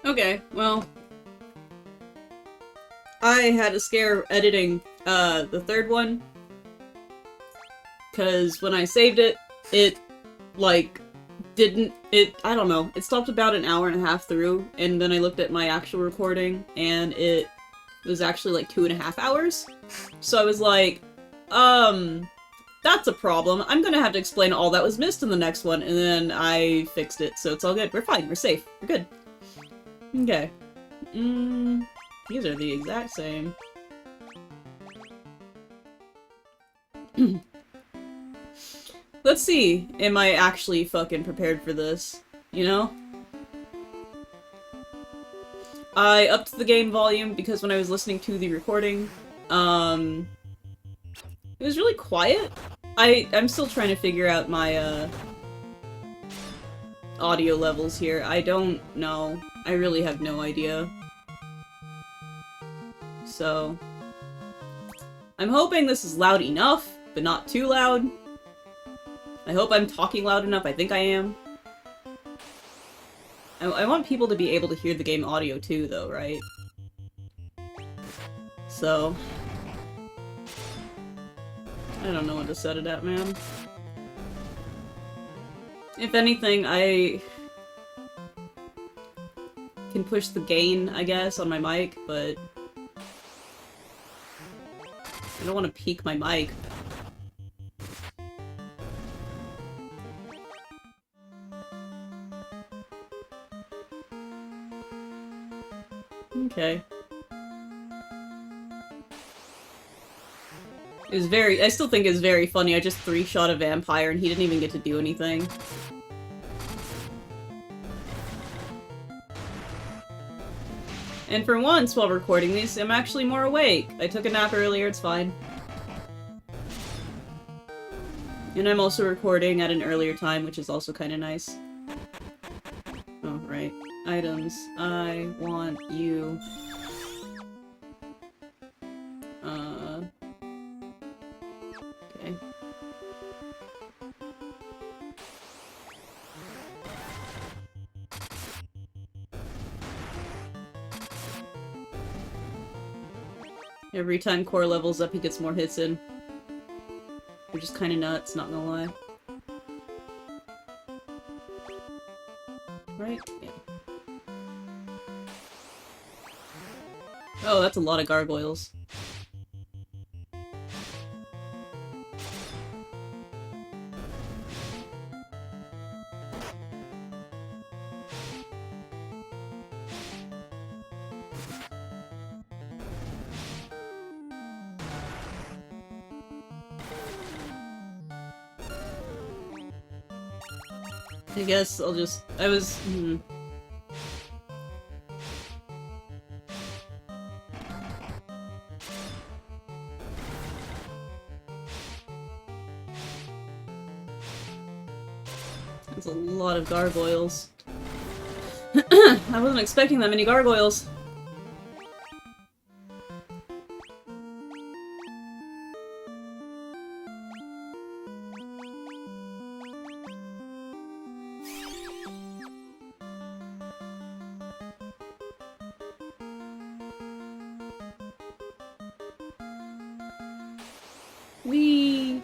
Okay, well, I had a scare editing, the third one, because when I saved it, it, like, I don't know, it stopped about an hour and a half through, and then I looked at my actual recording, and it was actually like 2.5 hours. So I was like, that's a problem. I'm gonna have to explain all that was missed in the next one, and then I fixed it, so it's all good. We're fine, we're safe, we're good. Okay. These are the exact same. Let's see, am I actually fucking prepared for this? You know? I upped the game volume because when I was listening to the recording, it was really quiet. I'm still trying to figure out my, audio levels here. I don't know. I really have no idea. So, I'm hoping this is loud enough, but not too loud. I hope I'm talking loud enough. I think I am. I want people to be able to hear the game audio too, though, right? So... I don't know what to set it at, man. If anything, I can push the gain, I guess, on my mic, but I don't want to peak my mic. Okay. It was I still think it's very funny. I just 3-shot a vampire and he didn't even get to do anything. And for once, while recording these, I'm actually more awake. I took a nap earlier, it's fine. And I'm also recording at an earlier time, which is also kind of nice. Oh, right. Items. I want you... Okay. Every time Core levels up, he gets more hits in. Which is kinda nuts, not gonna lie. Right? Yeah. Oh, that's a lot of gargoyles. I guess I'll just... That's a lot of gargoyles. I wasn't expecting that many gargoyles. Whee!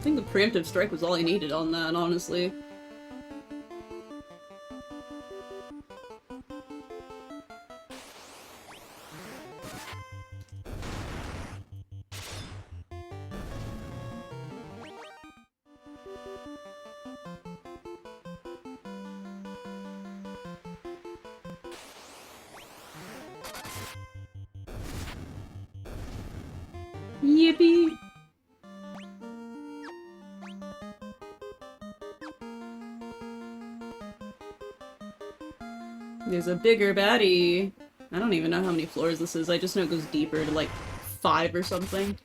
I think the preemptive strike was all I needed on that, honestly. Yippee! There's a bigger baddie. I don't even know how many floors this is. I just know it goes deeper to like 5 or something.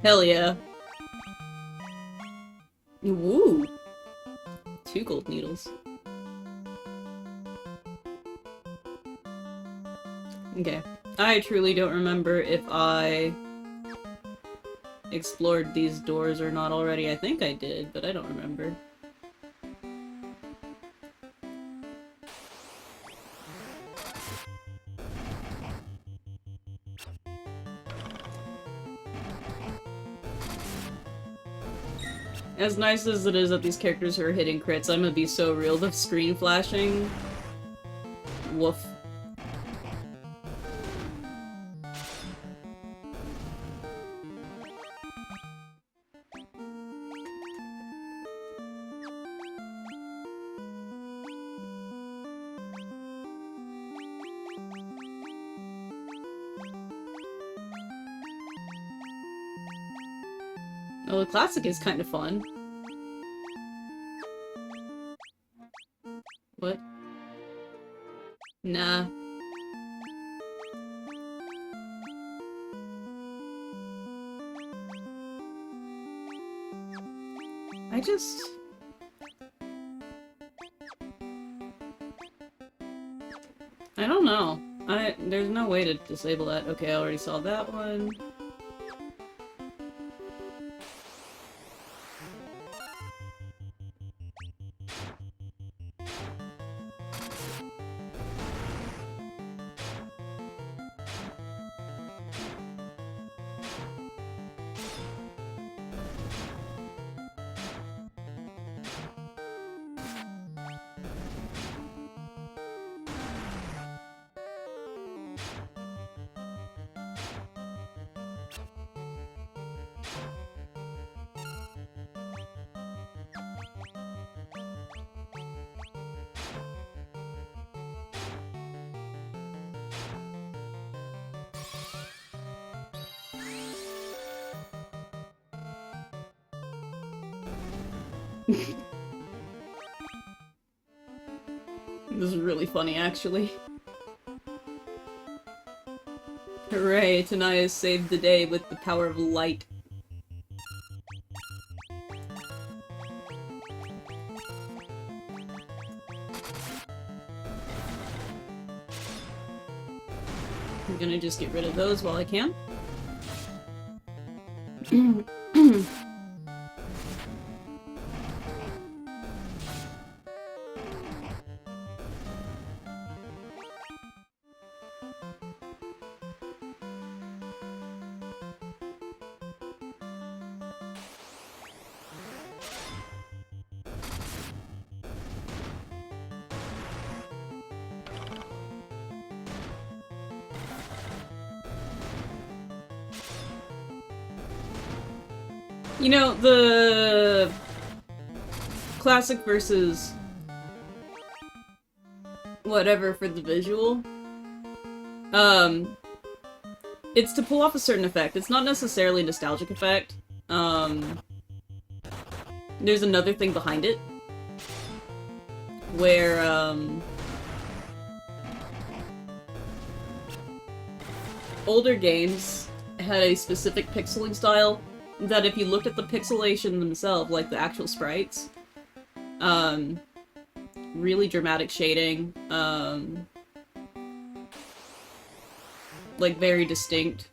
Hell yeah. Woo! 2 gold needles. Okay. I truly don't remember if I explored these doors or not already. I think I did, but I don't remember. As nice as it is that these characters are hitting crits, I'm gonna be so real. The screen flashing... Woof. Oh, the classic is kind of fun. What? Nah. I don't know. There's no way to disable that. Okay, I already saw that one. This is really funny, actually. Hooray, Tanaya saved the day with the power of light. I'm gonna just get rid of those while I can. You know, the classic versus whatever for the visual, it's to pull off a certain effect. It's not necessarily a nostalgic effect. There's another thing behind it, where, older games had a specific pixeling style that if you looked at the pixelation themselves, like the actual sprites, really dramatic shading, like very distinct.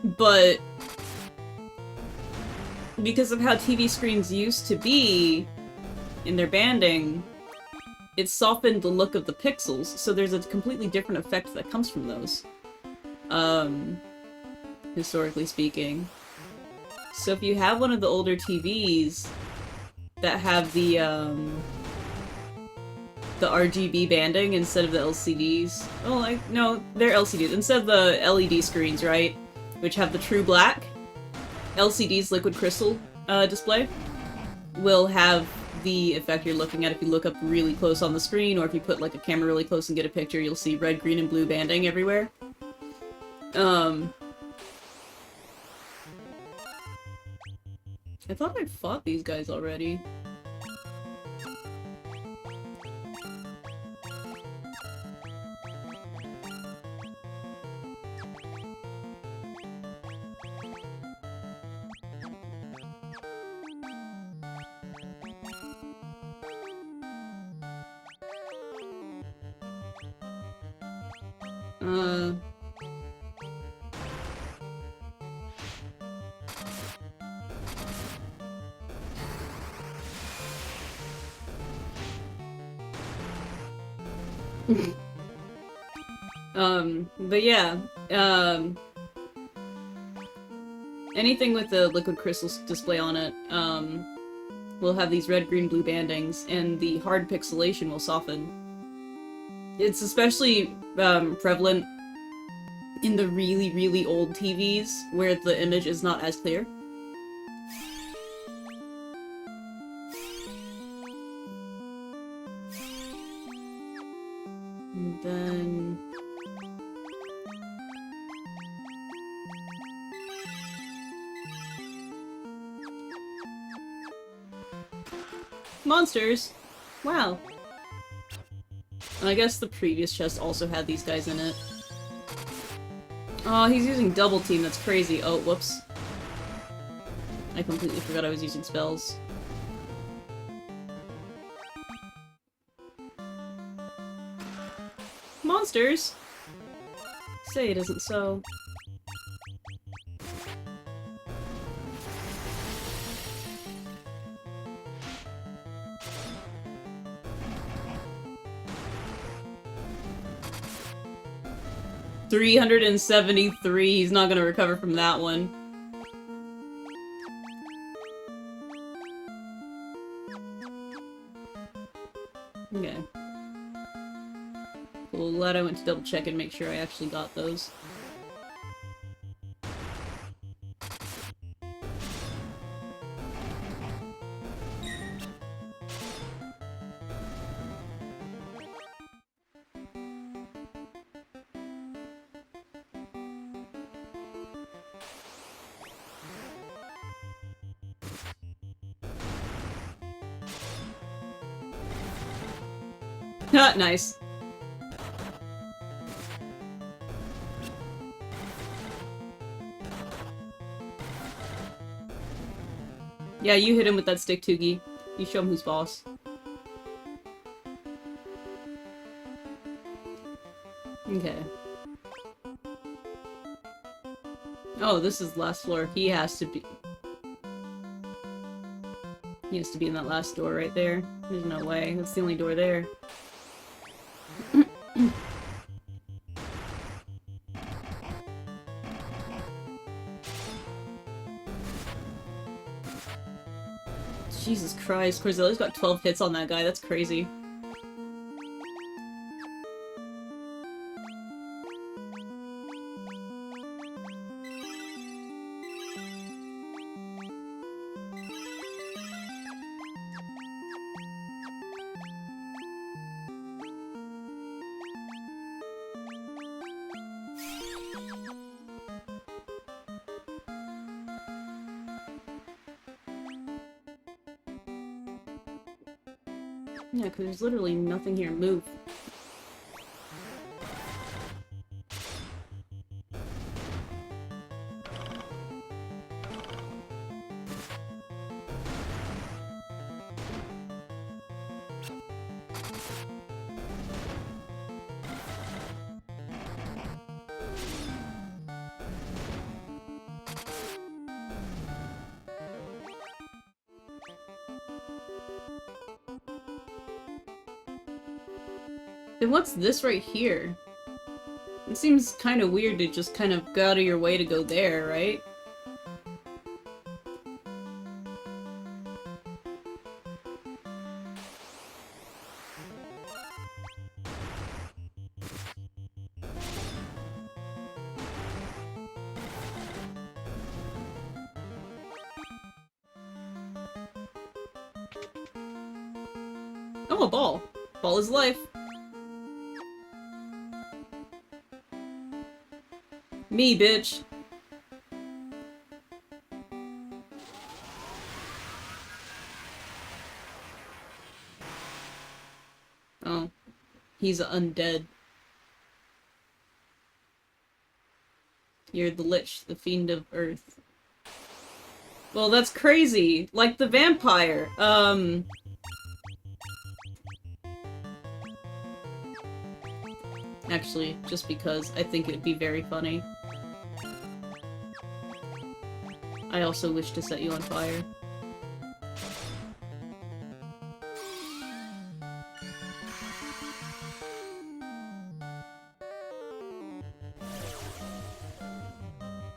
But because of how TV screens used to be in their banding, it softened the look of the pixels, so there's a completely different effect that comes from those. Historically speaking. So if you have one of the older TVs that have the RGB banding instead of the LCDs. Oh, no, they're LCDs. Instead of the LED screens, right? Which have the true black. LCDs, liquid crystal display, will have the effect you're looking at if you look up really close on the screen, or if you put like a camera really close and get a picture, you'll see red, green, and blue banding everywhere. I thought I'd fought these guys already. But yeah, anything with the liquid crystal display on it, will have these red, green, blue bandings, and the hard pixelation will soften. It's especially, prevalent in the really, really old TVs, where the image is not as clear. And then... monsters! Wow. And I guess the previous chest also had these guys in it. Oh, he's using double team, that's crazy. Oh, whoops. I completely forgot I was using spells. Monsters? Say it isn't so. $373, he's not gonna recover from that one. Okay. Cool, glad I went to double check and make sure I actually got those. Nice. Yeah, you hit him with that stick, Tugi. You show him who's boss. Okay. Oh, this is the last floor. He has to be... he has to be in that last door right there. There's no way. That's the only door there. Jesus Christ, Corzella's got 12 hits on that guy, that's crazy. Yeah, because there's literally nothing here. Move. Then what's this right here? It seems kind of weird to just kind of go out of your way to go there, right? Oh, a ball. Ball is life. Me, bitch. Oh. He's undead. You're the Lich, the Fiend of Earth. Well, that's crazy! Like the vampire! Actually, just because I think it'd be very funny. I also wish to set you on fire.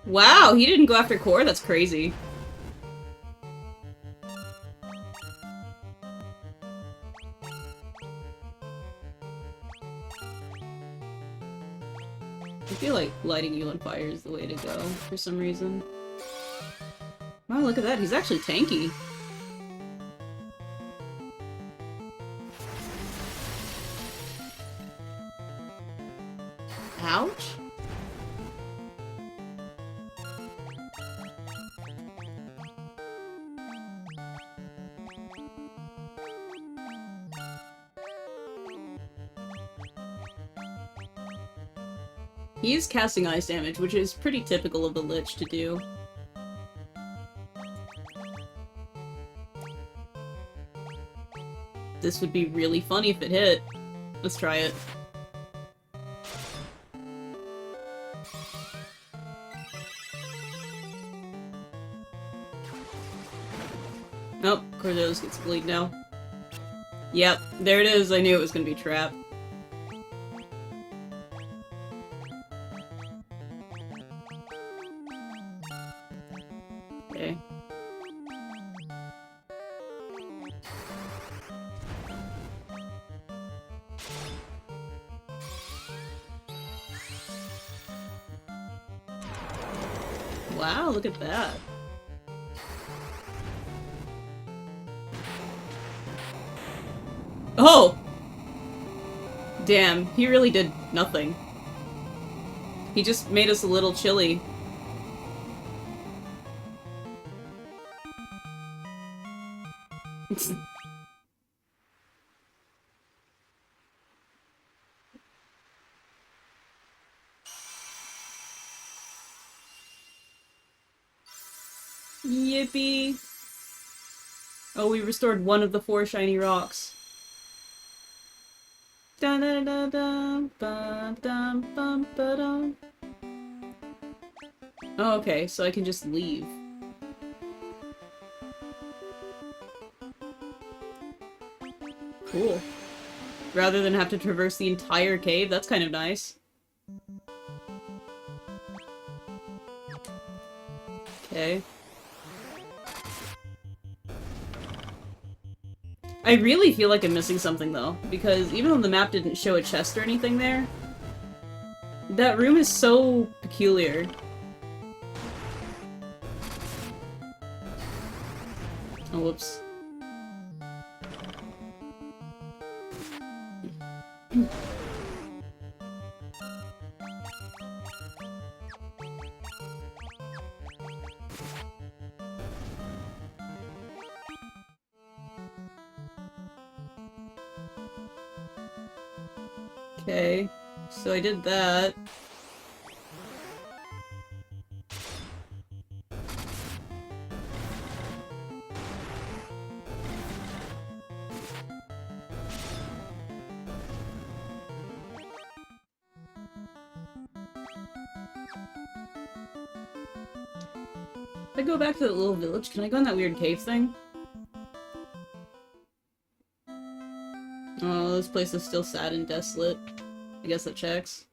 Wow, he didn't go after Core? That's crazy. I feel like lighting you on fire is the way to go, for some reason. Wow, look at that, he's actually tanky. Ouch? He is casting ice damage, which is pretty typical of the Lich to do. This would be really funny if it hit. Let's try it. Nope, Cordelis gets bleed now. Yep, there it is. I knew it was gonna be trapped. Okay. Wow, look at that. Oh! Damn, he really did nothing. He just made us a little chilly. Yippee! Oh, we restored one of the 4 shiny rocks. Da da da da ba dum bum ba dum. Oh, okay, so I can just leave. Cool. Rather than have to traverse the entire cave, that's kind of nice. Okay. I really feel like I'm missing something, though, because even though the map didn't show a chest or anything there, that room is so peculiar. Oh, whoops. Okay, so I did that. If I go back to the little village, can I go in that weird cave thing? Oh, this place is still sad and desolate. I guess that checks.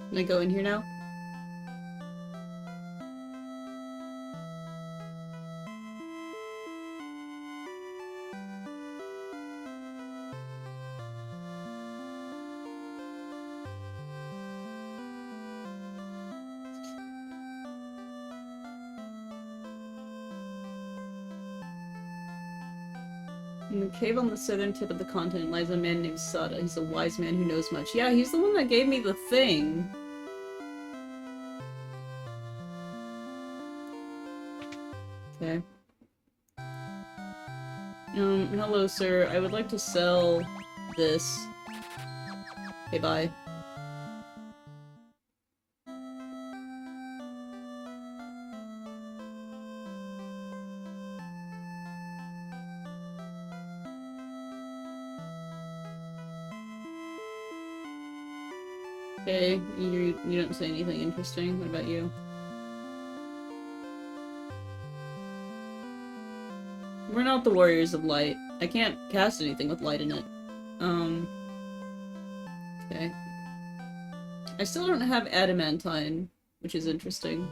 Can I go in here now? In the cave on the southern tip of the continent lies a man named Sada. He's a wise man who knows much. Yeah, he's the one that gave me the thing. Okay. Hello, sir. I would like to sell this. Okay, bye. Okay, you don't say anything interesting. What about you? We're not the Warriors of Light. I can't cast anything with light in it. Okay. I still don't have adamantine, which is interesting.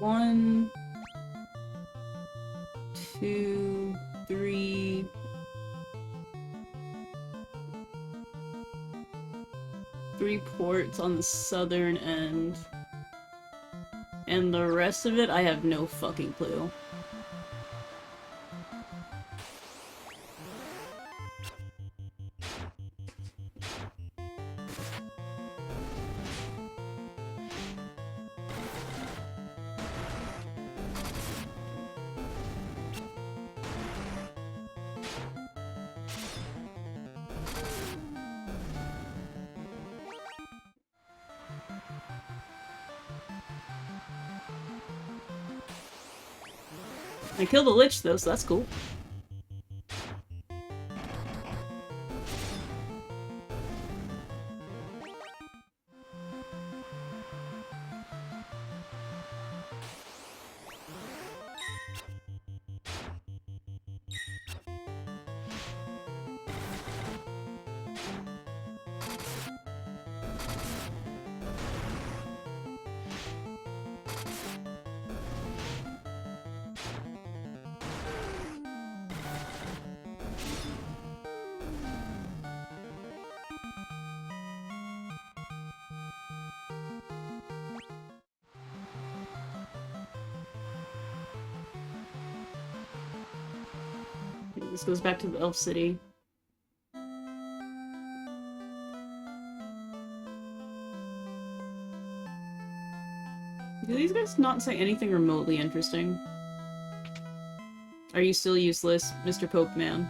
One, two, three. Three ports on the southern end. And the rest of it, I have no fucking clue. I killed a lich though, so that's cool. This goes back to the Elf City. Do these guys not say anything remotely interesting? Are you still useless, Mr. Pope Man?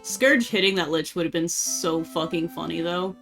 Scourge hitting that Lich would have been so fucking funny, though.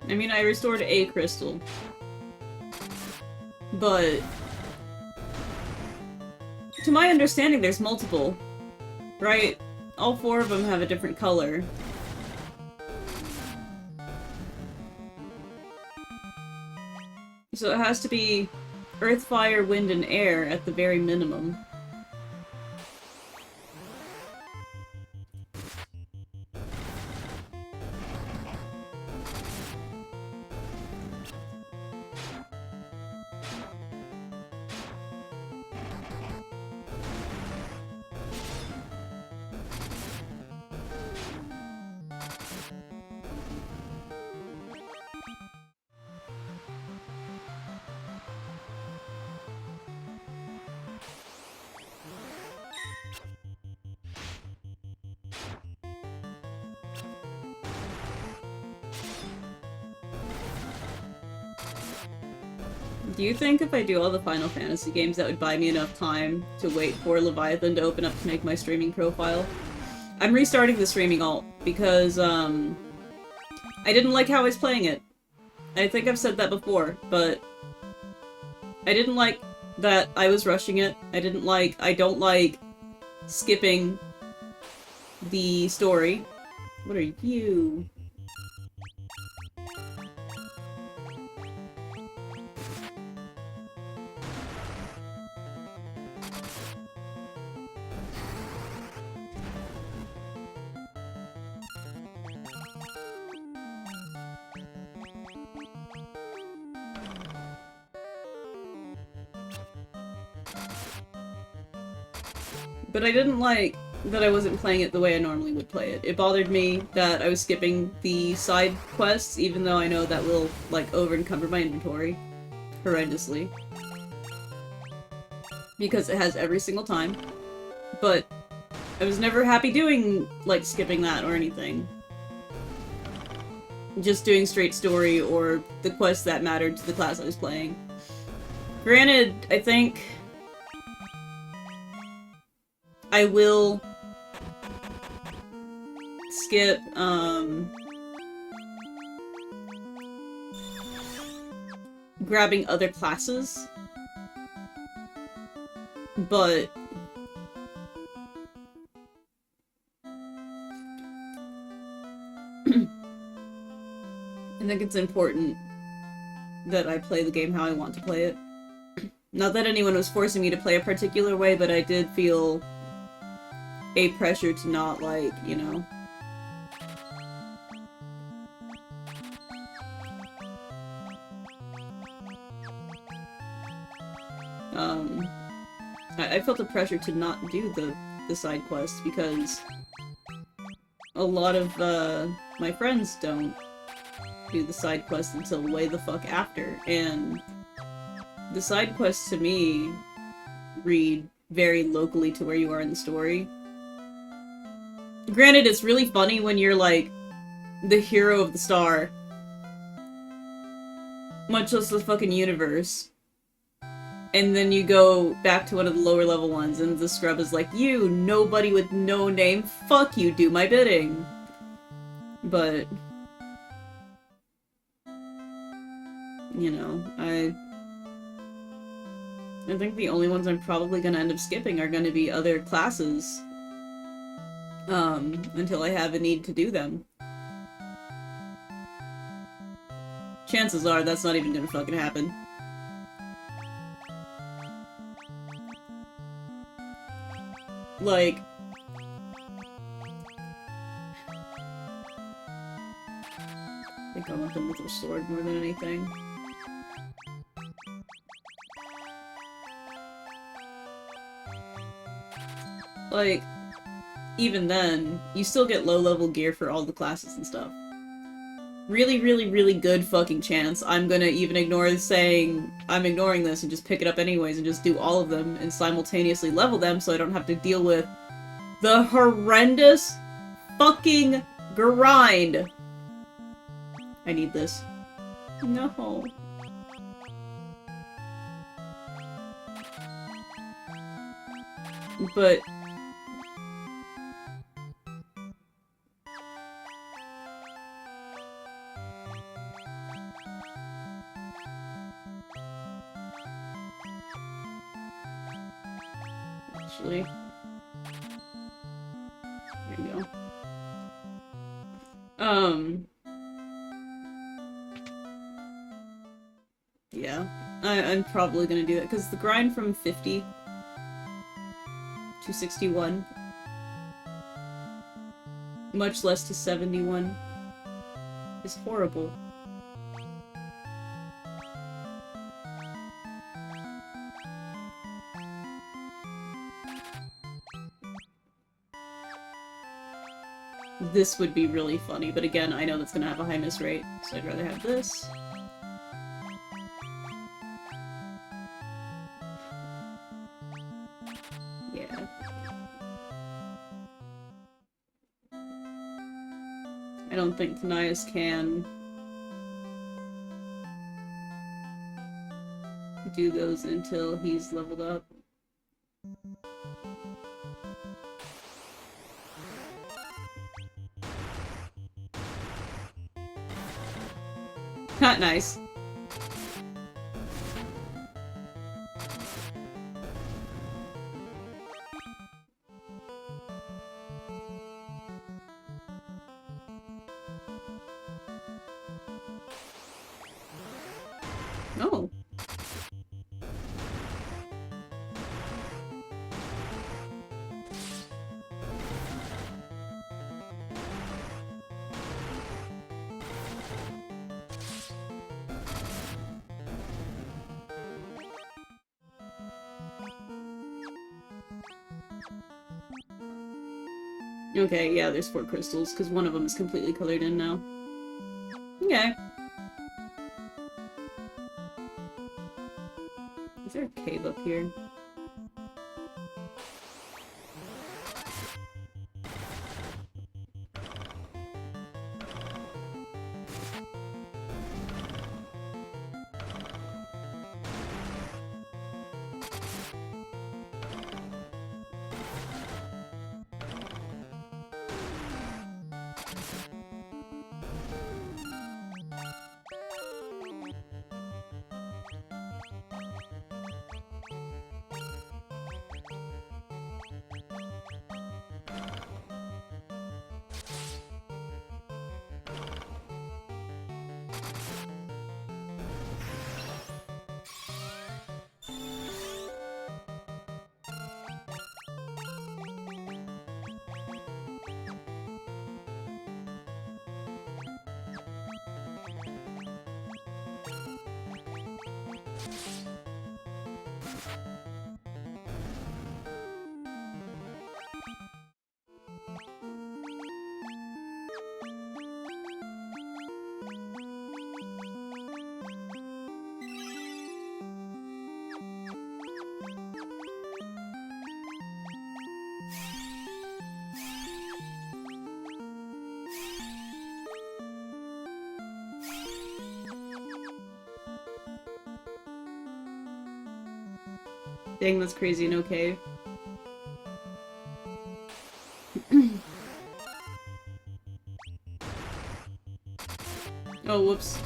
I mean, I restored a crystal. But... to my understanding, there's multiple. Right? All 4 of them have a different color. So it has to be earth, fire, wind, and air at the very minimum. Do you think if I do all the Final Fantasy games that would buy me enough time to wait for Leviathan to open up to make my streaming profile? I'm restarting the streaming alt because, I didn't like how I was playing it. I think I've said that before, but I didn't like that I was rushing it. I don't like skipping the story. What are you? But I didn't like that I wasn't playing it the way I normally would play it. It bothered me that I was skipping the side quests, even though I know that will, like, over-encumber my inventory horrendously. Because it has every single time. But I was never happy doing, like, skipping that or anything. Just doing straight story or the quests that mattered to the class I was playing. Granted, I think I will skip, grabbing other classes, but I think it's important that I play the game how I want to play it. Not that anyone was forcing me to play a particular way, but I did feel a pressure to not, like, you know. I felt a pressure to not do the side quests because a lot of my friends don't do the side quests until way the fuck after, and the side quests to me read very locally to where you are in the story. Granted, it's really funny when you're, like, the hero of the star. Much less the fucking universe. And then you go back to one of the lower level ones, and the scrub is like, you, nobody with no name, fuck you, do my bidding. But... you know, I think the only ones I'm probably gonna end up skipping are gonna be other classes. Until I have a need to do them. Chances are that's not even gonna fucking happen. Like... I think I want the little sword more than anything. Like, even then, you still get low-level gear for all the classes and stuff. Really, really, really good fucking chance I'm gonna even ignore saying I'm ignoring this and just pick it up anyways and just do all of them and simultaneously level them so I don't have to deal with the horrendous fucking grind. I need this. No. But... actually... there you go. Yeah. I'm probably gonna do it, because the grind from 50 to 61, much less to 71, is horrible. This would be really funny, but again, I know that's gonna have a high miss rate, so I'd rather have this. Yeah. I don't think Tanias can do those until he's leveled up. Not nice. Oh. Okay, yeah, there's 4 crystals, because one of them is completely colored in now. Okay. Is there a cave up here? Dang, that's crazy and okay. Oh, whoops.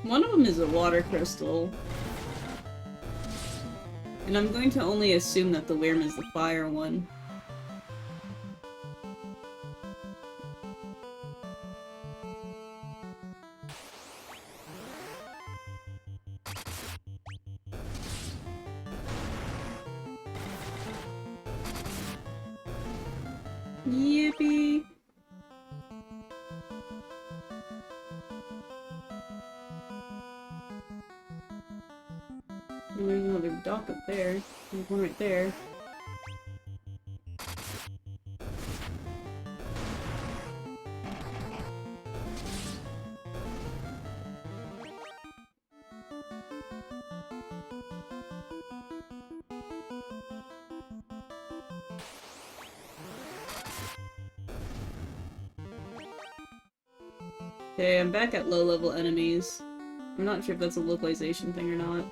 One of them is a water crystal. And I'm going to only assume that the Wyrm is the fire one. Yippee! And there's another dock up there. There's one right there. Okay, I'm back at low-level enemies. I'm not sure if that's a localization thing or not.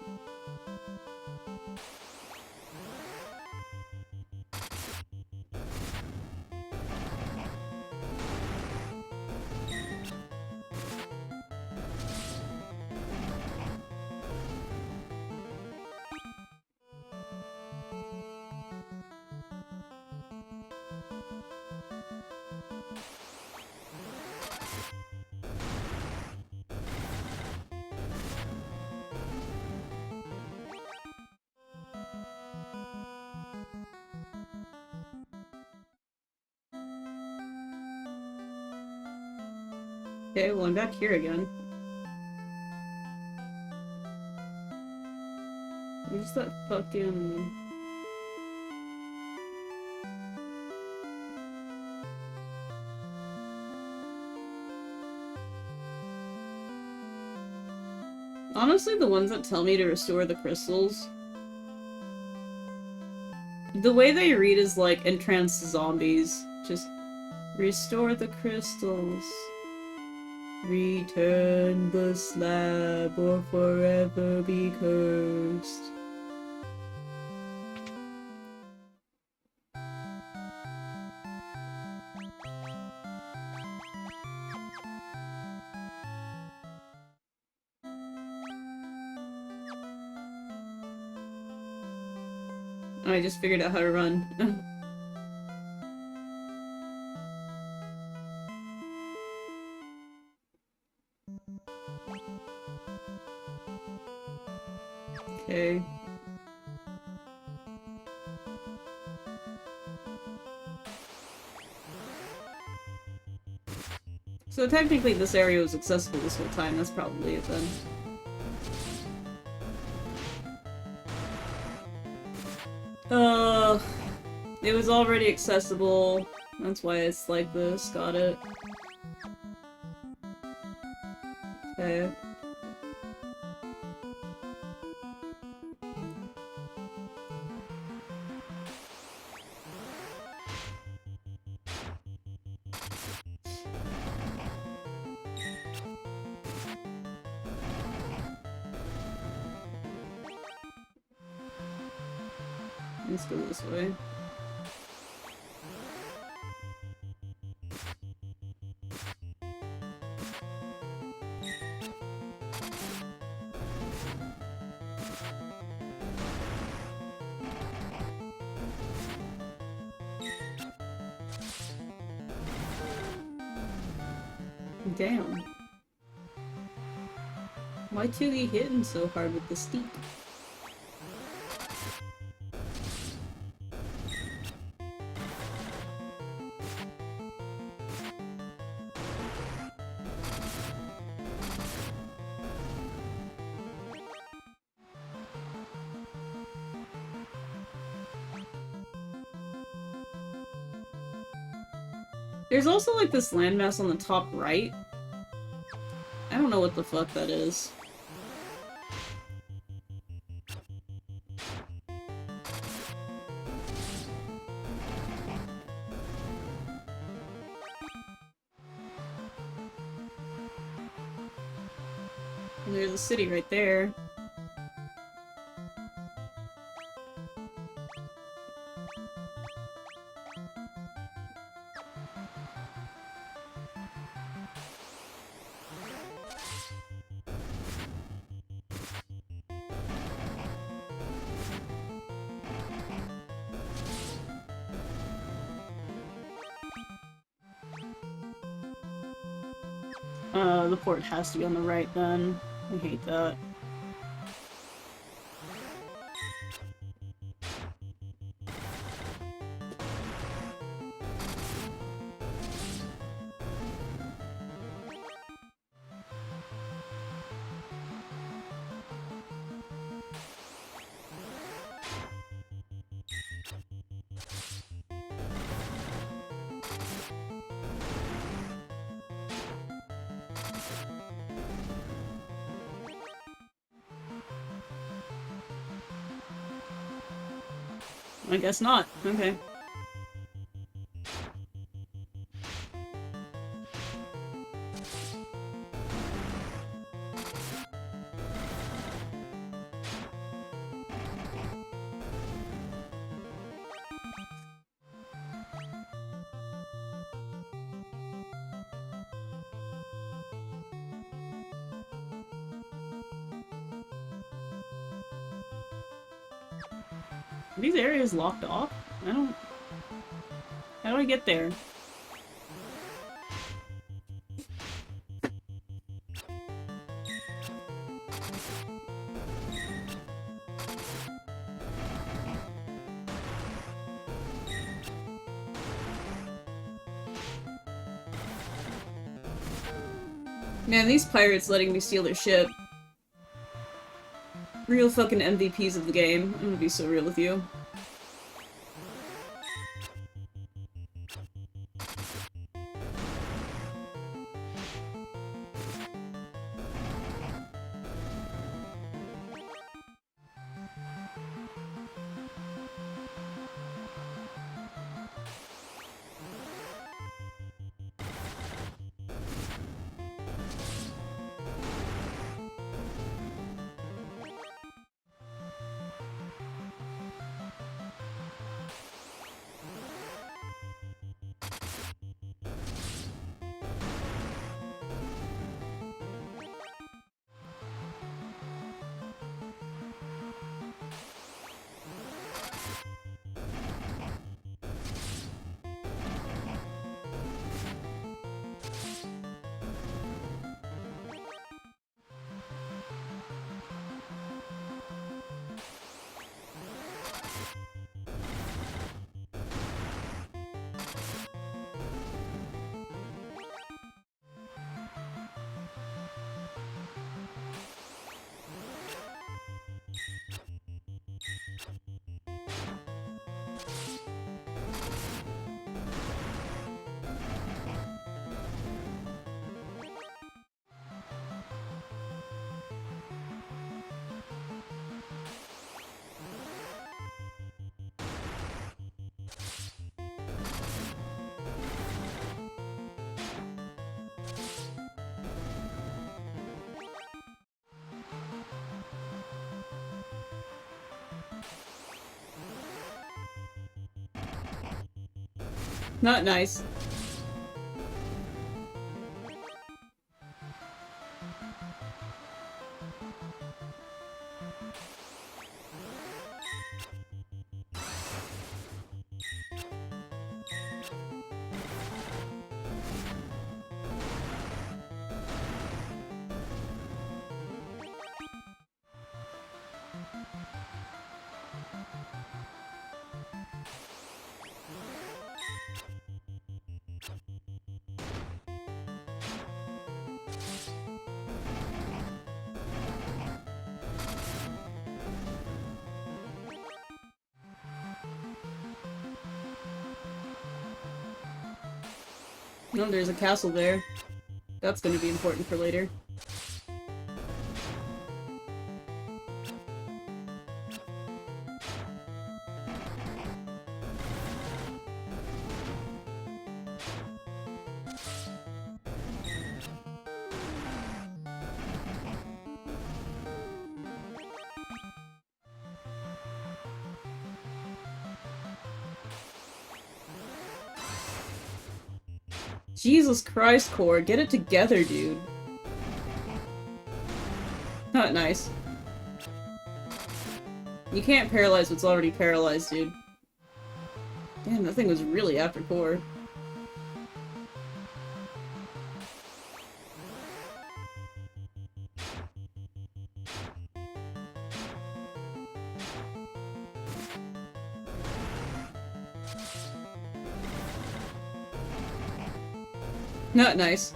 Okay, well I'm back here again. Where's that fucking... Honestly, the ones that tell me to restore the crystals, the way they read is like entranced zombies. Just restore the crystals. Return the slab or forever be cursed. I just figured out how to run. Okay. So technically this area was accessible this whole time, that's probably it then. It was already accessible. That's why it's like this. Got it. Okay. Let's go this way. Damn. Why Tugi hitting so hard with the steep? There's also like this landmass on the top right. I don't know what the fuck that is. And there's a city right there. The port has to be on the right then. I hate that. I guess not. Okay. Are these areas locked off? I don't... How do I get there? Man, these pirates letting me steal their ship. Real fucking MVPs of the game. I'm gonna be so real with you. Not nice. Oh, there's a castle there. That's gonna be important for later. Jesus Christ, Core, get it together, dude. Not nice. You can't paralyze what's already paralyzed, dude. Damn, that thing was really after Core. Not nice.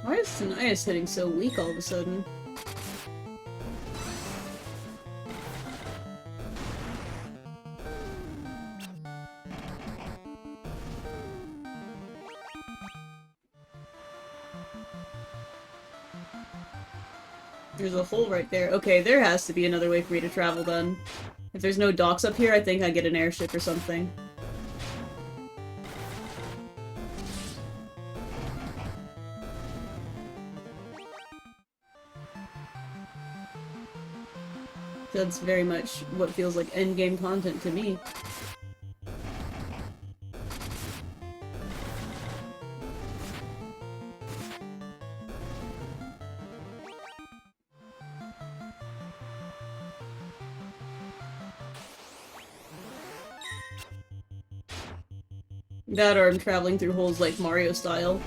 Why is Tanias hitting so weak all of a sudden? There's a hole right there. Okay, there has to be another way for me to travel then. If there's no docks up here, I think I get an airship or something. That's very much what feels like endgame content to me. That or I'm traveling through holes like Mario style.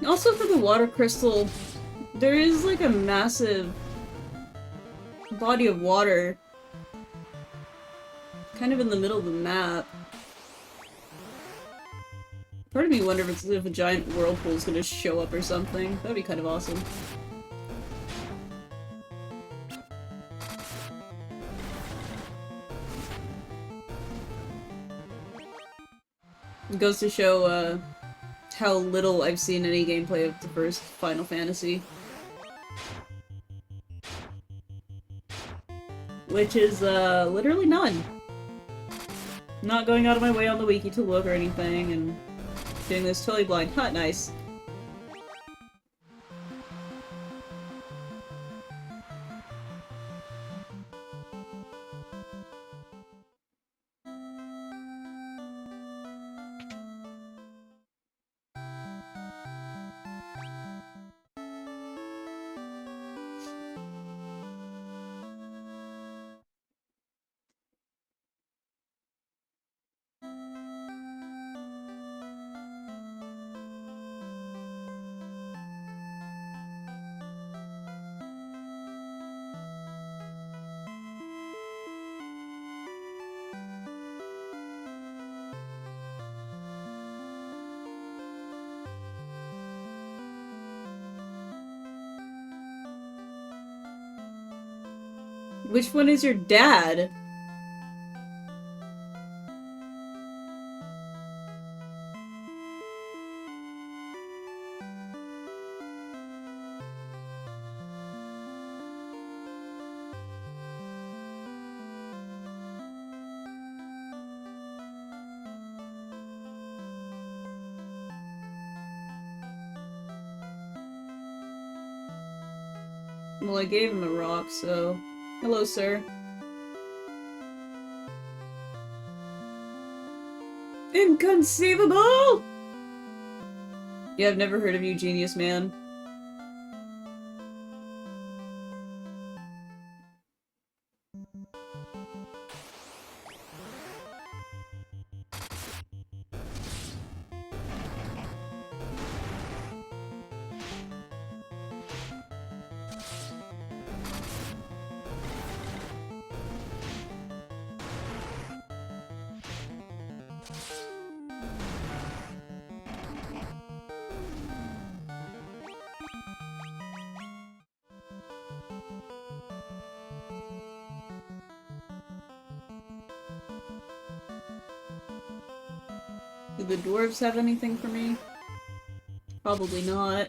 Also for the water crystal, there is like a massive body of water kind of in the middle of the map. Part of me wonders if a giant whirlpool is gonna show up or something. That'd be kind of awesome. It goes to show, how little I've seen any gameplay of the first Final Fantasy. Which is, literally none. Not going out of my way on the wiki to look or anything, and doing this totally blind. Huh, nice. Which one is your dad? Well, I gave him a rock, so... Hello, sir. Inconceivable! Yeah, I've never heard of you, genius man. Do the dwarves have anything for me? Probably not.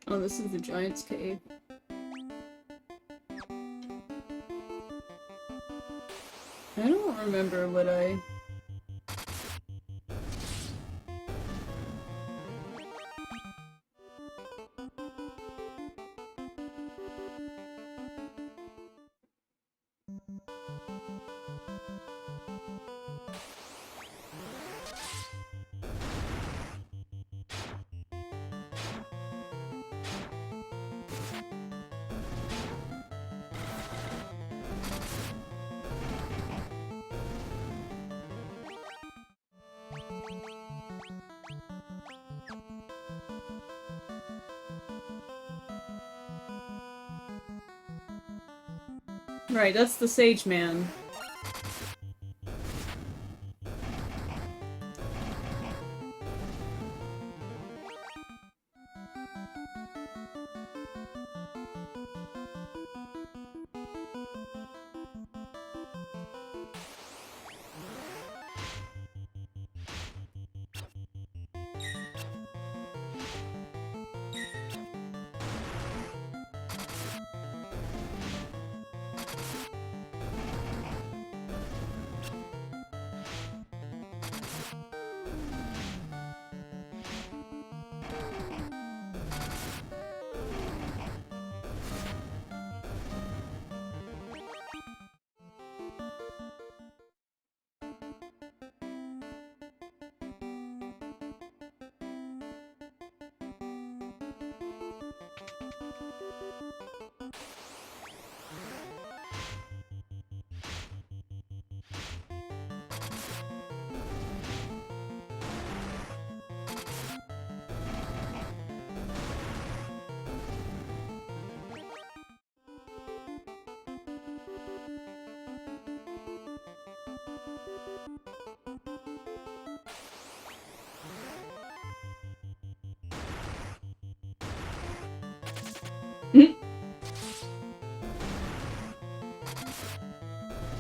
Oh, this is the Giant's Cave. I don't remember what I... Right, that's the Sage Man.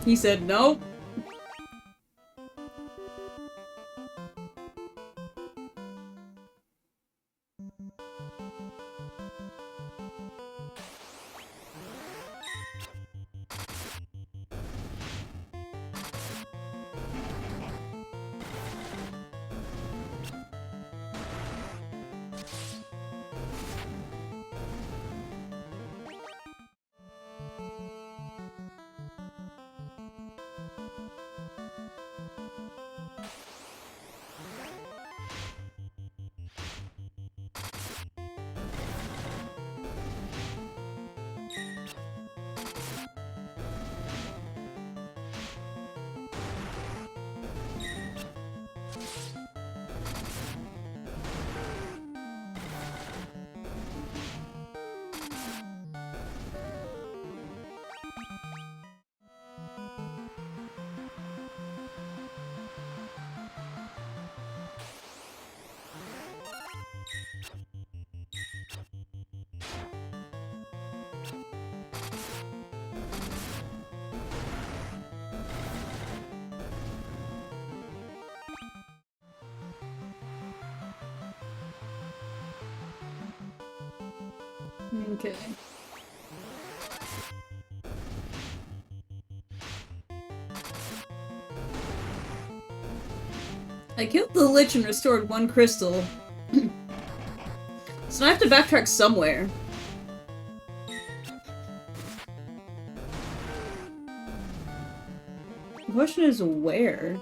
He said nope. Okay. I killed the Lich and restored one crystal. So I have to backtrack somewhere. The question is where?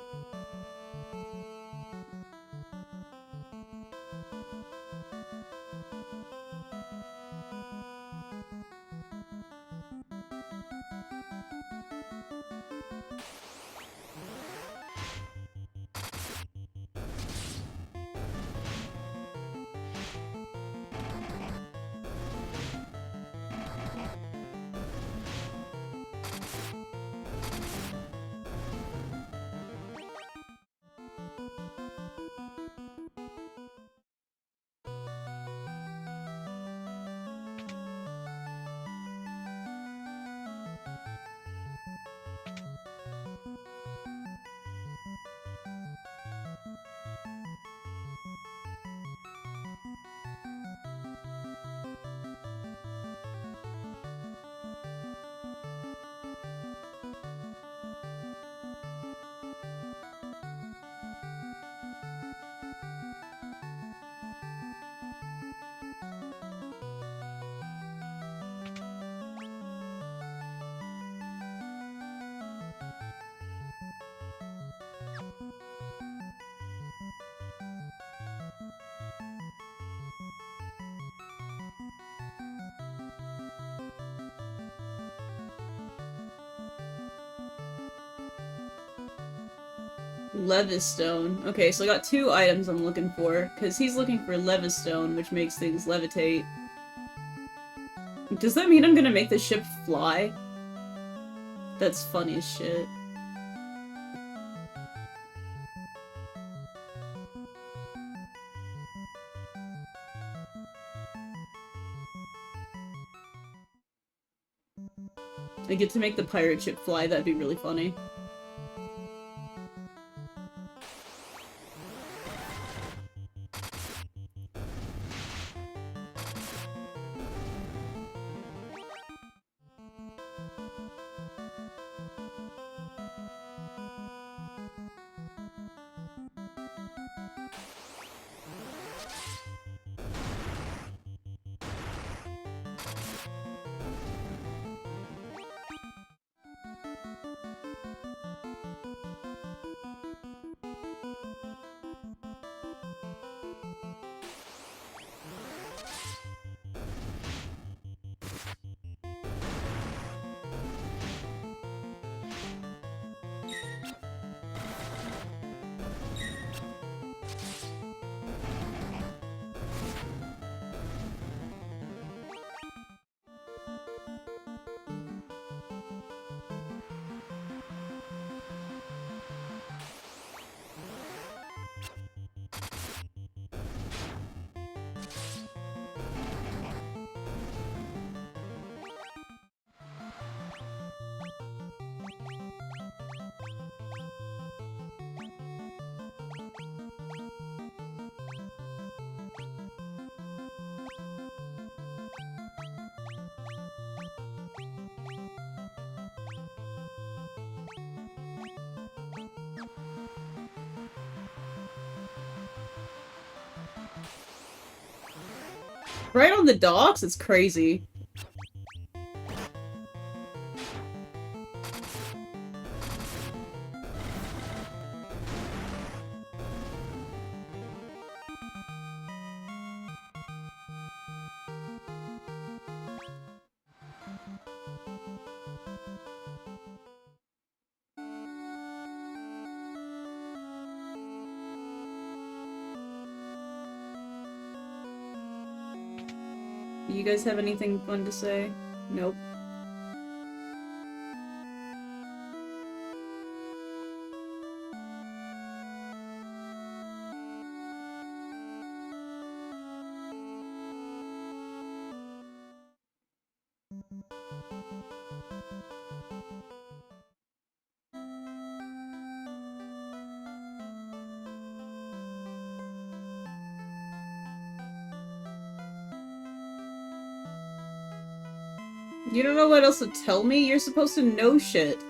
Levistone. Okay, so I got two items I'm looking for, because he's looking for Levistone, which makes things levitate. Does that mean I'm gonna make the ship fly? That's funny as shit. I get to make the pirate ship fly, that'd be really funny. Right on the docks? It's crazy. You guys have anything fun to say? Nope. You don't know what else to tell me? You're supposed to know shit.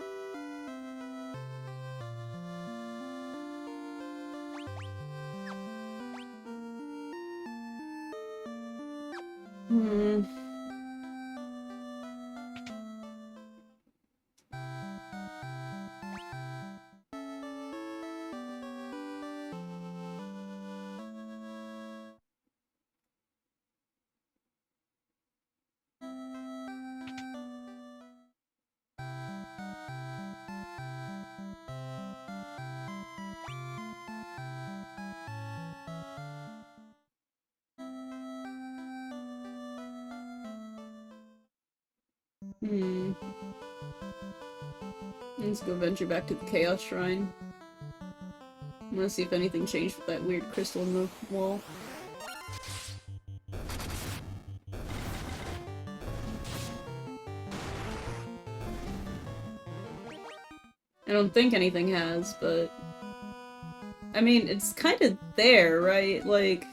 Hmm. Hmm. Let's go venture back to the Chaos Shrine. I wanna see if anything changed with that weird crystal in the wall. I don't think anything has, but... I mean, it's kinda there, right? Like...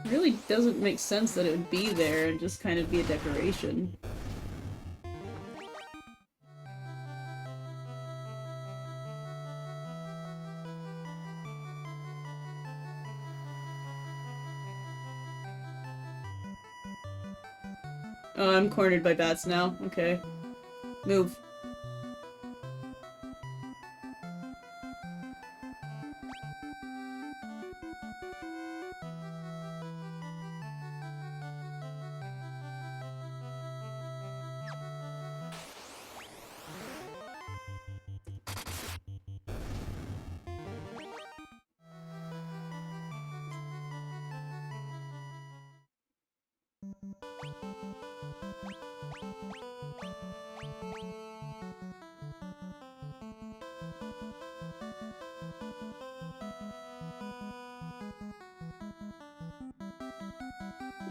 It really doesn't make sense that it would be there and just kind of be a decoration. Oh, I'm cornered by bats now. Okay. Move.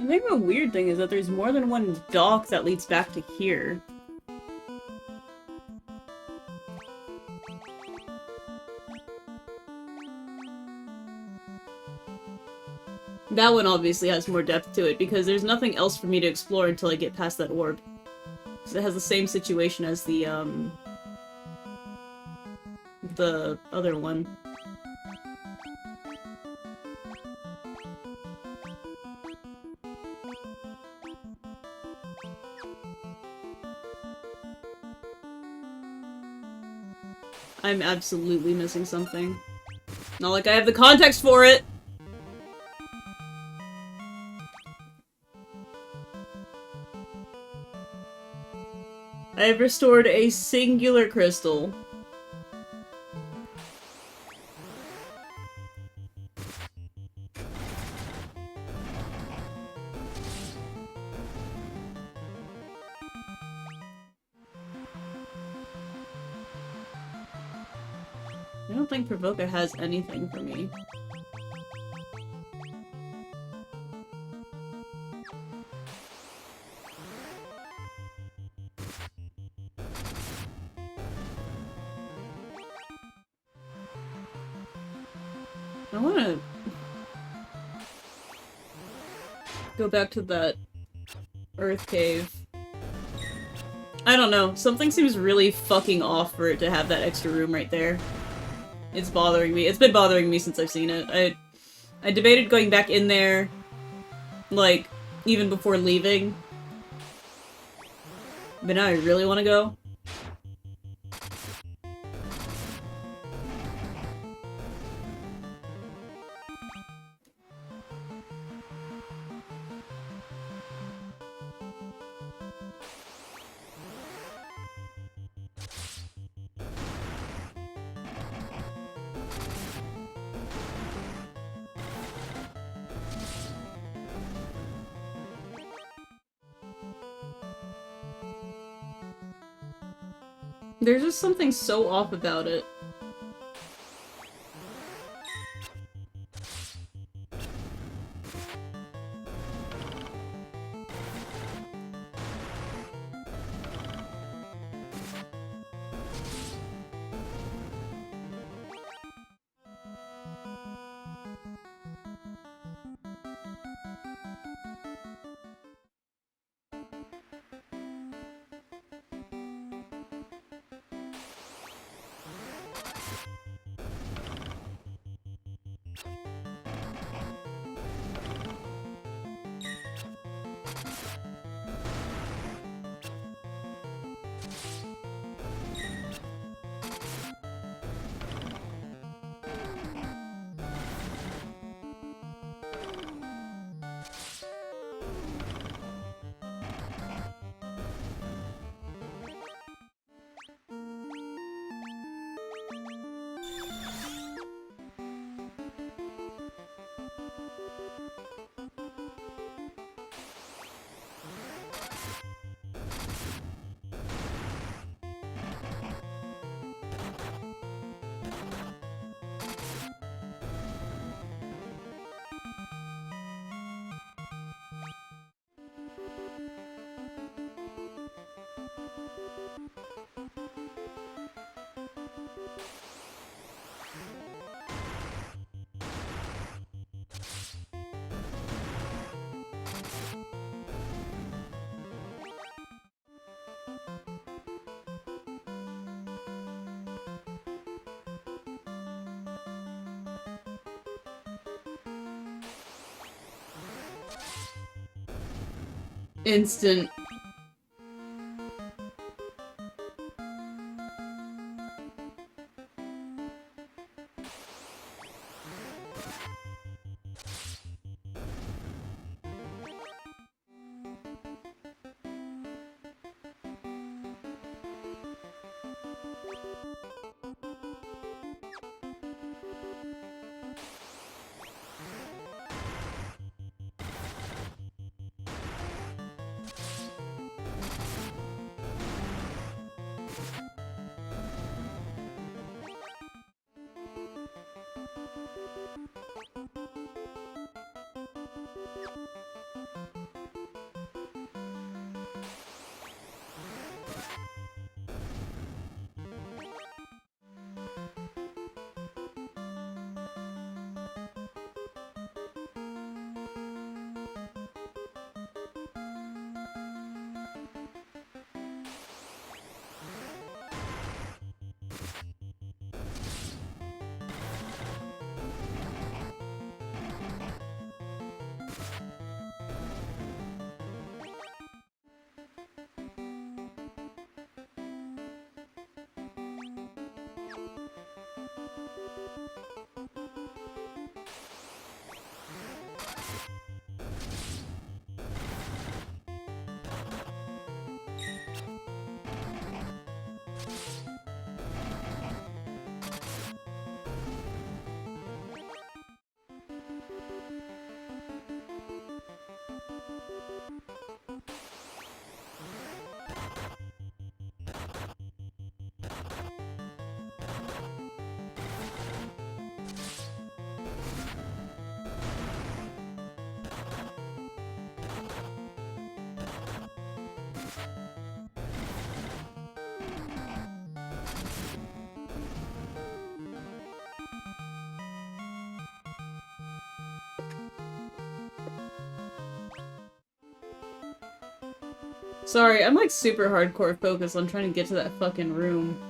I think the weird thing is that there's more than one dock that leads back to here. That one obviously has more depth to it, because there's nothing else for me to explore until I get past that orb. Because it has the same situation as the other one. I'm absolutely missing something. Not like I have the context for it! I have restored a singular crystal. I don't think Provoka has anything for me. I wanna go back to that Earth Cave. I don't know, something seems really fucking off for it to have that extra room right there. It's bothering me. It's been bothering me since I've seen it. I debated going back in there, like, even before leaving. But now I really want to go. There's just something so off about it. Instant. Sorry, I'm like super hardcore focused on trying to get to that fucking room.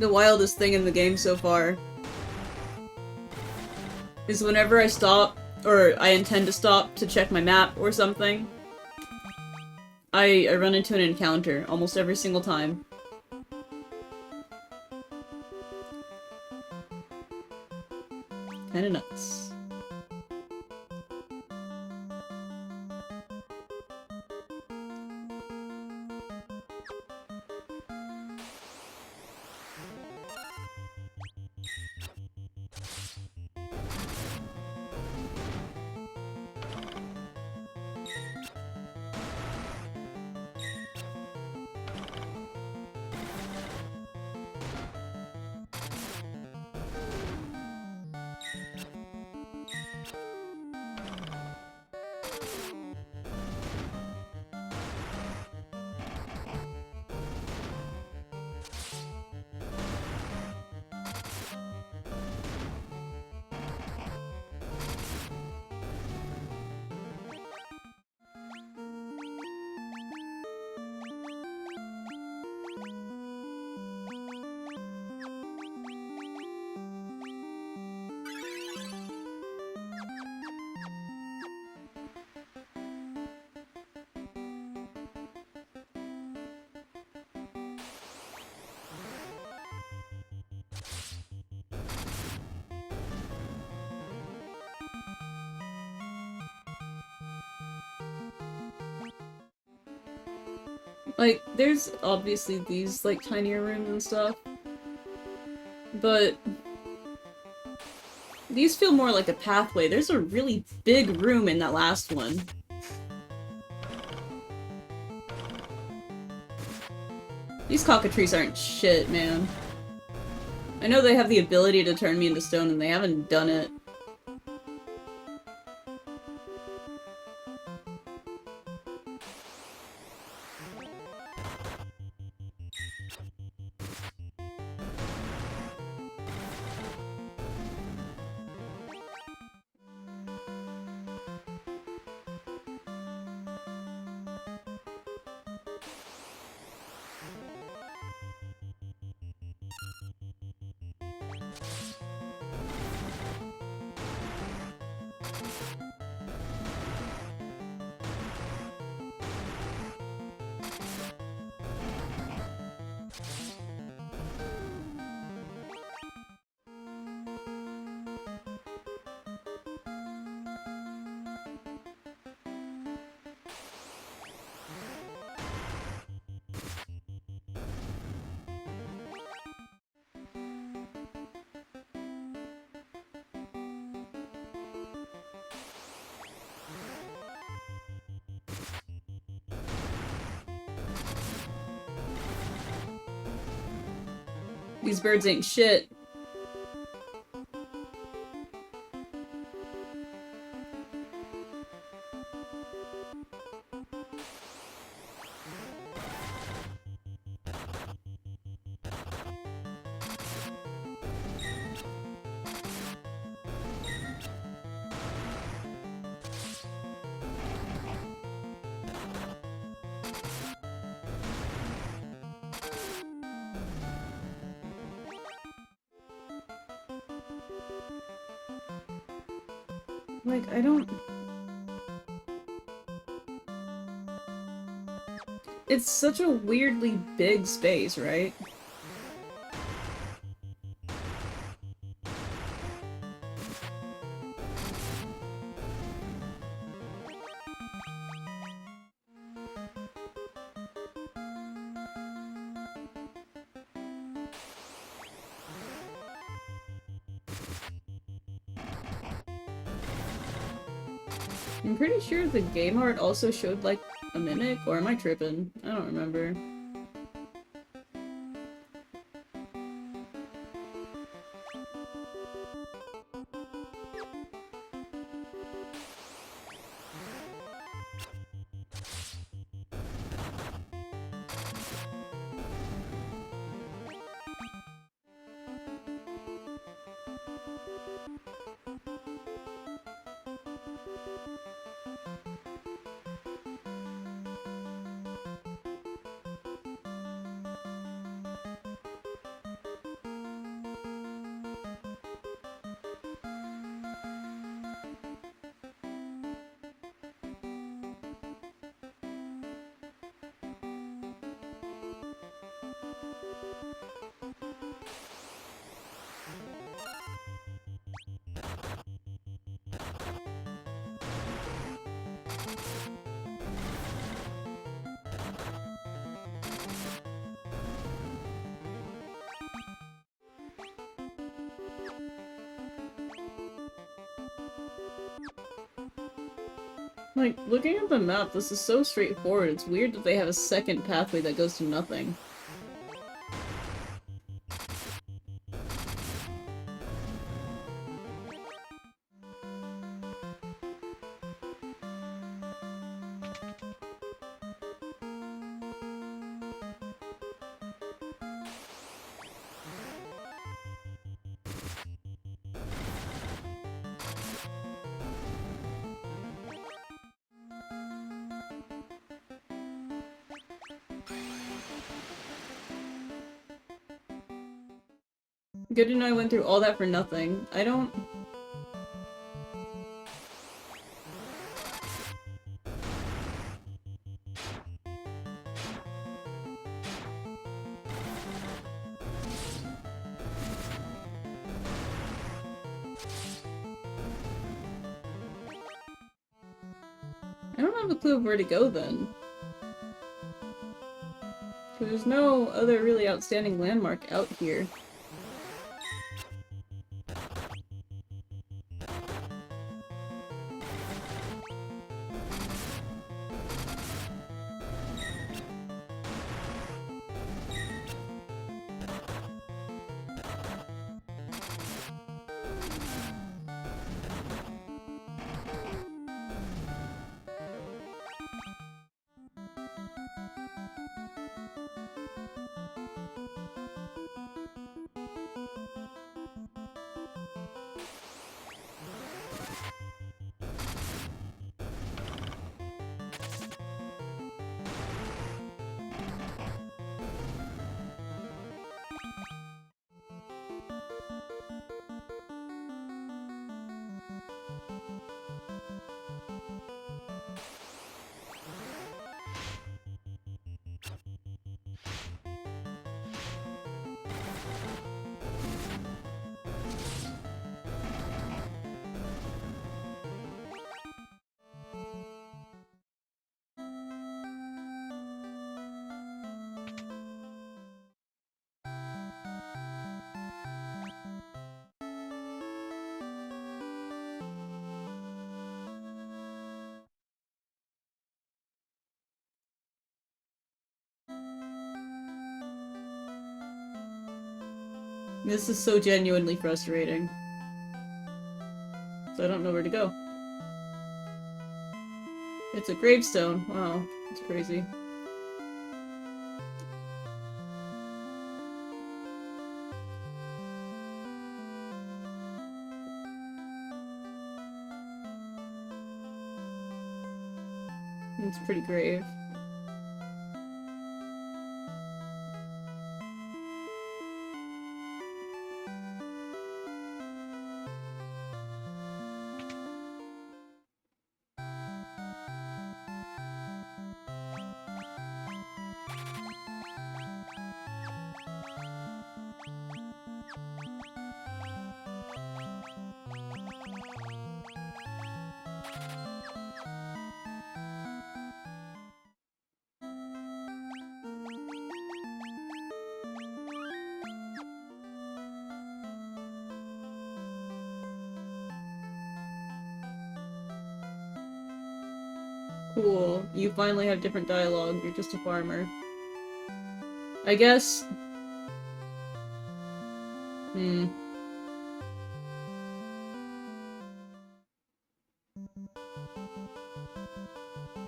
The wildest thing in the game so far is whenever I stop, or I intend to stop to check my map or something, I run into an encounter almost every single time. Kinda nuts. Like, there's obviously these, like, tinier rooms and stuff, but these feel more like a pathway. There's a really big room in that last one. These cockatrices aren't shit, man. I know they have the ability to turn me into stone, and they haven't done it. These birds ain't shit. Like, I don't... It's such a weirdly big space, right? I'm pretty sure the game art also showed, like, a mimic, or am I tripping? I don't remember. Like, looking at the map, this is so straightforward. It's weird that they have a second pathway that goes to nothing. Good to know I went through all that for nothing. I don't have a clue of where to go then. Because there's no other really outstanding landmark out here. This is so genuinely frustrating. So I don't know where to go. It's a gravestone. Wow, that's crazy. It's pretty grave. Cool. You finally have different dialogue. You're just a farmer. I guess...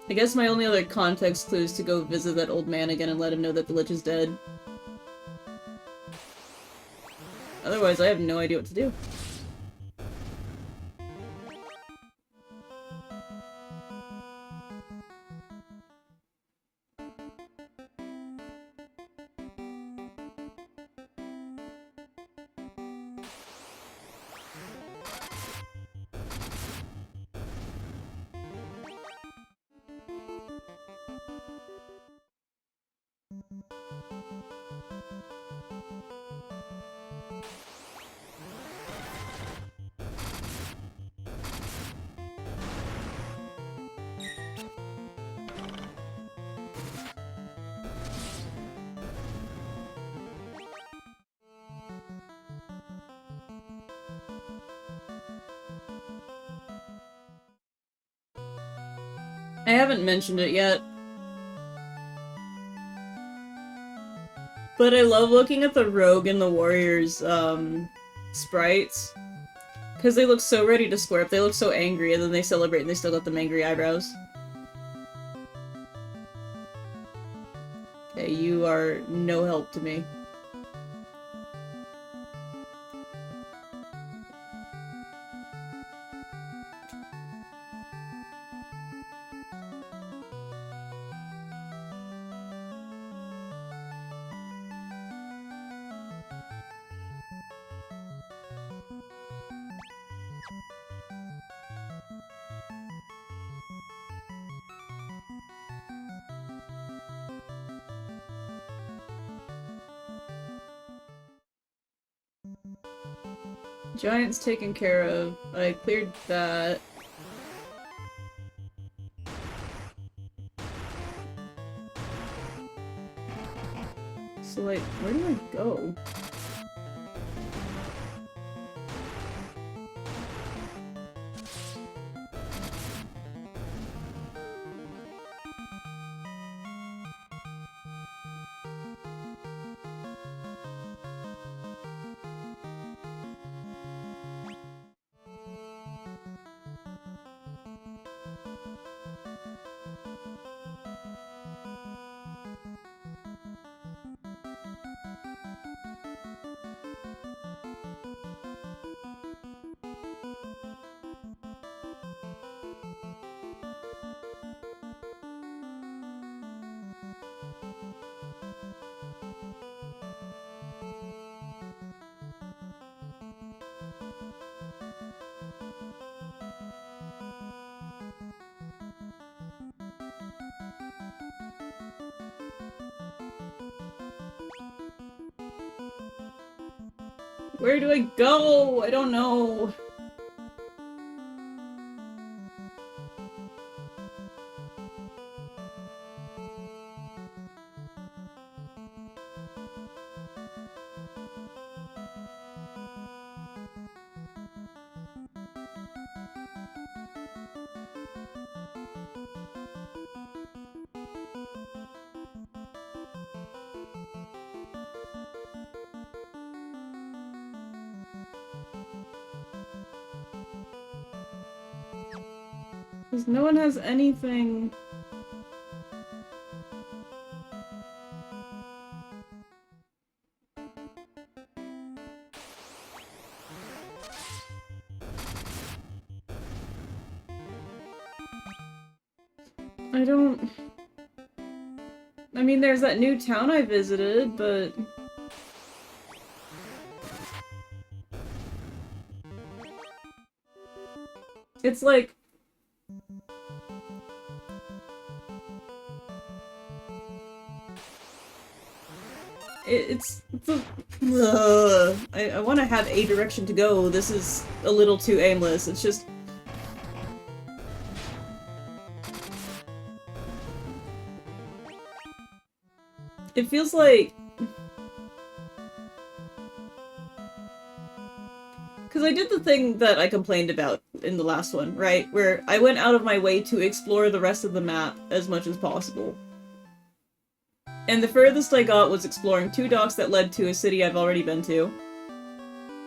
I guess my only other context clue is to go visit that old man again and let him know that the Lich is dead. Otherwise, I have no idea what to do. I haven't mentioned it yet. But I love looking at the rogue and the warrior's, sprites. Because they look so ready to square up, they look so angry, and then they celebrate and they still got them angry eyebrows. Okay, you are no help to me. Giant's taken care of. I cleared that. So, like, where do I go? Where do I go? I don't know. Because no one has anything. I don't... I mean, there's that new town I visited, but... It's like... It's I want to have a direction to go. This is a little too aimless. It's just... It feels like... Because I did the thing that I complained about in the last one, right? Where I went out of my way to explore the rest of the map as much as possible. And the furthest I got was exploring 2 docks that led to a city I've already been to.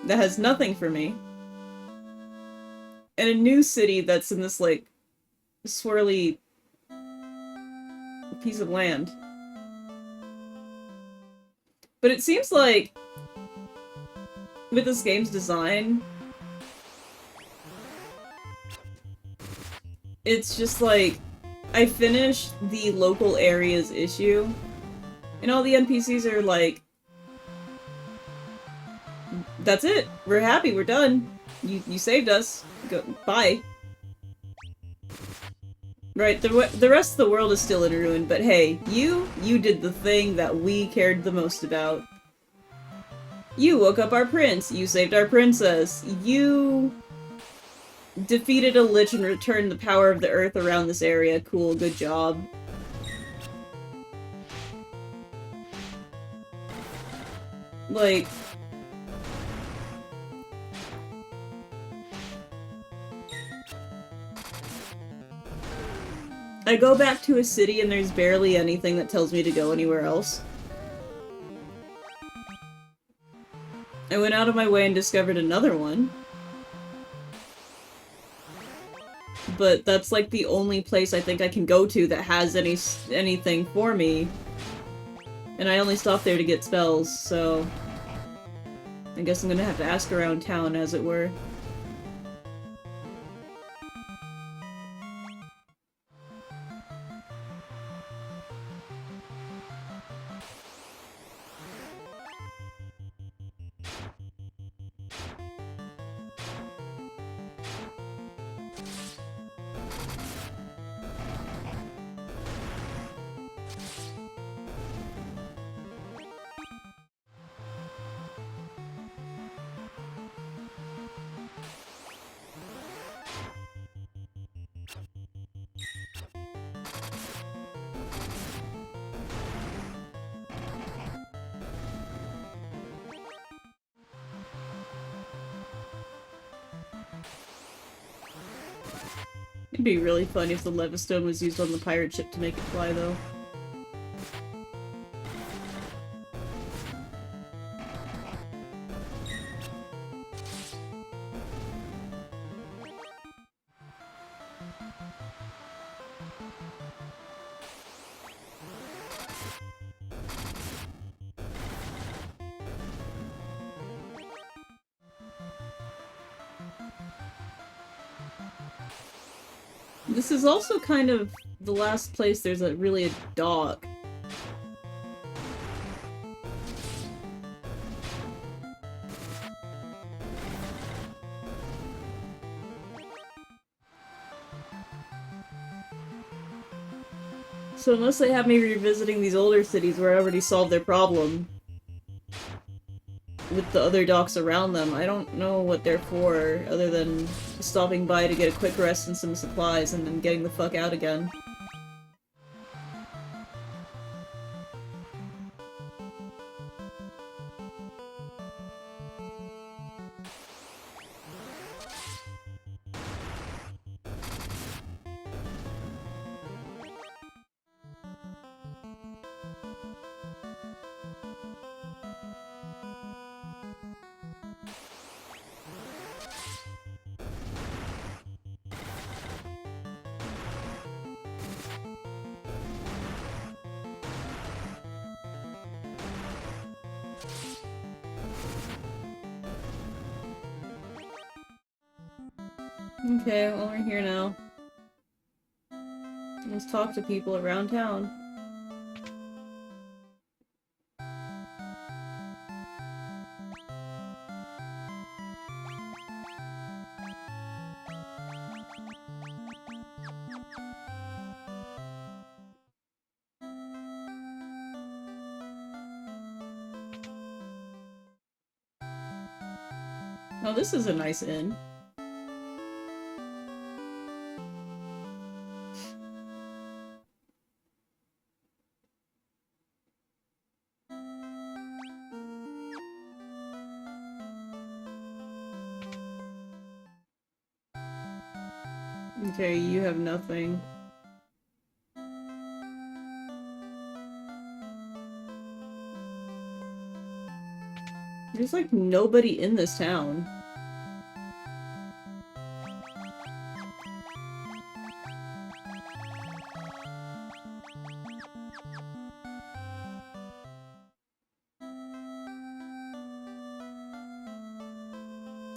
That has nothing for me. And a new city that's in this, like, swirly piece of land. But it seems like, with this game's design, it's just like, I finished the local areas issue, and all the NPCs are like, that's it, we're happy, we're done, you saved us, go, bye. Right, the rest of the world is still in ruin, but hey, you did the thing that we cared the most about. You woke up our prince, you saved our princess, you defeated a lich and returned the power of the earth around this area, cool, good job. Like... I go back to a city and there's barely anything that tells me to go anywhere else. I went out of my way and discovered another one. But that's like the only place I think I can go to that has anything for me. And I only stopped there to get spells, so... I guess I'm gonna have to ask around town, as it were. It'd be really fun if the Levistone was used on the pirate ship to make it fly, though. This is also kind of the last place there's really a dock. So unless they have me revisiting these older cities where I already solved their problem with the other docks around them, I don't know what they're for, other than stopping by to get a quick rest and some supplies and then getting the fuck out again. Okay, well we're here now. Let's talk to people around town. Oh, this is a nice inn. Okay, you have nothing. There's like nobody in this town.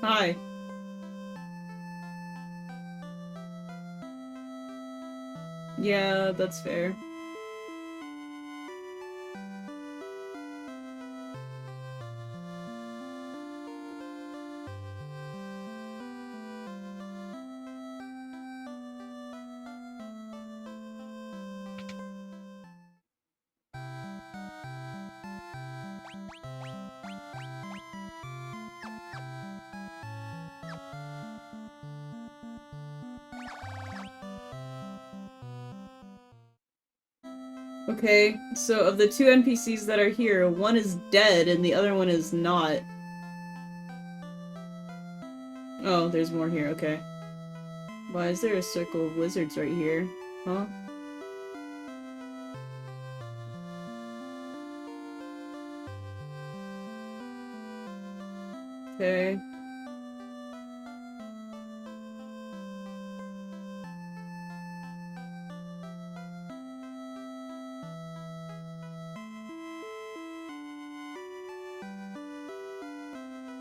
Hi. Yeah, that's fair. Okay, so of the two NPCs that are here, one is dead and the other one is not. Oh, there's more here, okay. Why is there a circle of wizards right here? Huh? Okay.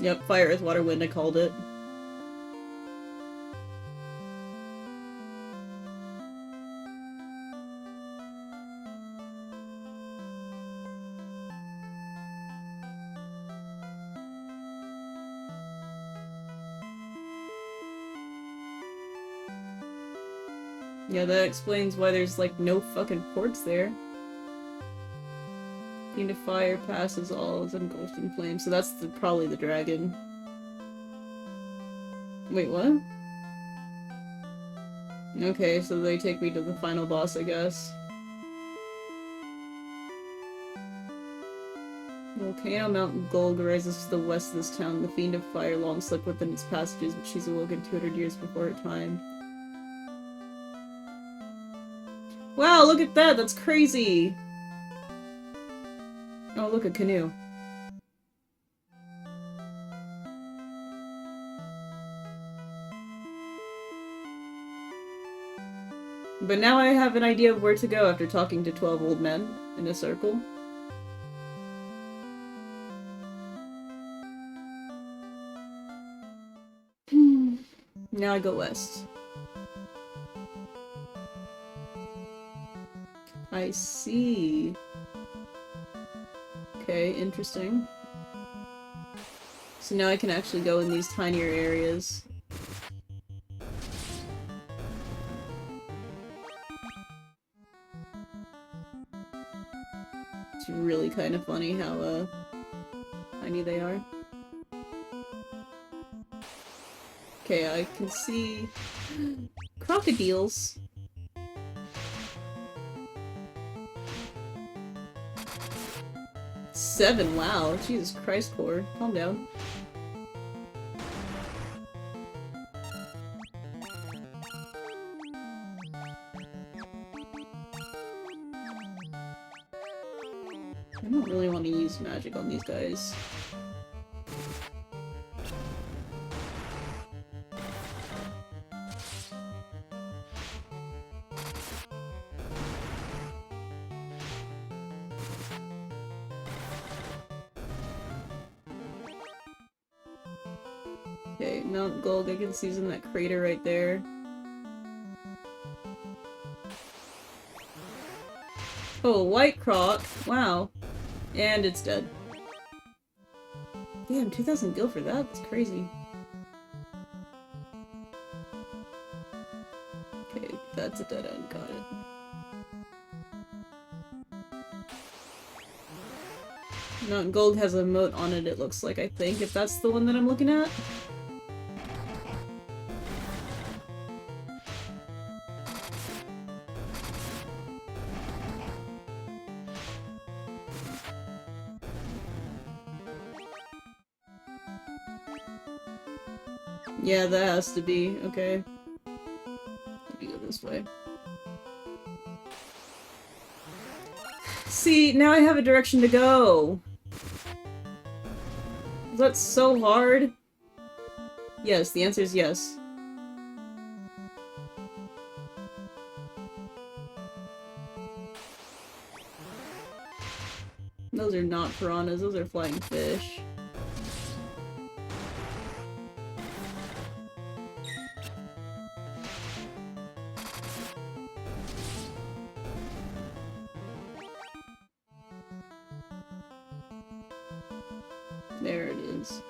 Yep, fire, earth, water, wind, I called it. Yeah, that explains why there's, like, no fucking ports there. Fiend of fire passes all is engulfed in flames, so that's probably the dragon. Wait, what? Okay, so they take me to the final boss, I guess. Volcano Mountain Gulg rises to the west of this town. The Fiend of Fire long slept within its passages, but she's awoken 200 years before her time. Wow, look at that! That's crazy! Oh, look, a canoe. But now I have an idea of where to go after talking to 12 old men in a circle. Now I go west. I see. Okay, interesting. So now I can actually go in these tinier areas. It's really kind of funny how, tiny they are. Okay, I can see crocodiles. Seven, wow. Jesus Christ, Core. Calm down. I don't really want to use magic on these guys. Okay, Mount Gulg, I can see in that crater right there. Oh, White Croc. Wow. And it's dead. Damn, 2,000 gil for that? That's crazy. Okay, that's a dead end, got it. Mountain Gold has a moat on it, it looks like, I think, if that's the one that I'm looking at. Yeah, that has to be. Okay. Let me go this way. See, now I have a direction to go! That's so hard. Yes, the answer is yes. Those are not piranhas, those are flying fish. There it is.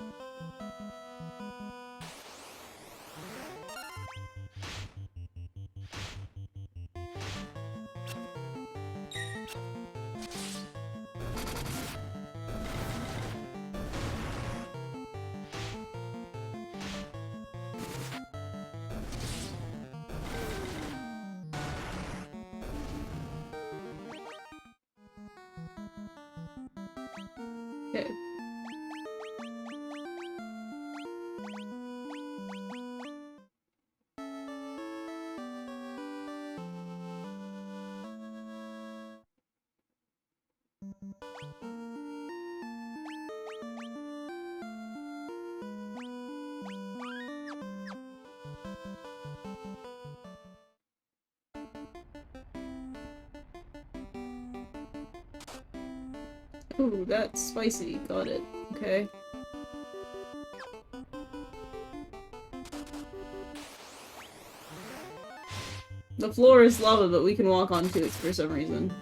Okay. Ooh, that's spicy. Got it. Okay. The floor is lava, but we can walk onto it for some reason.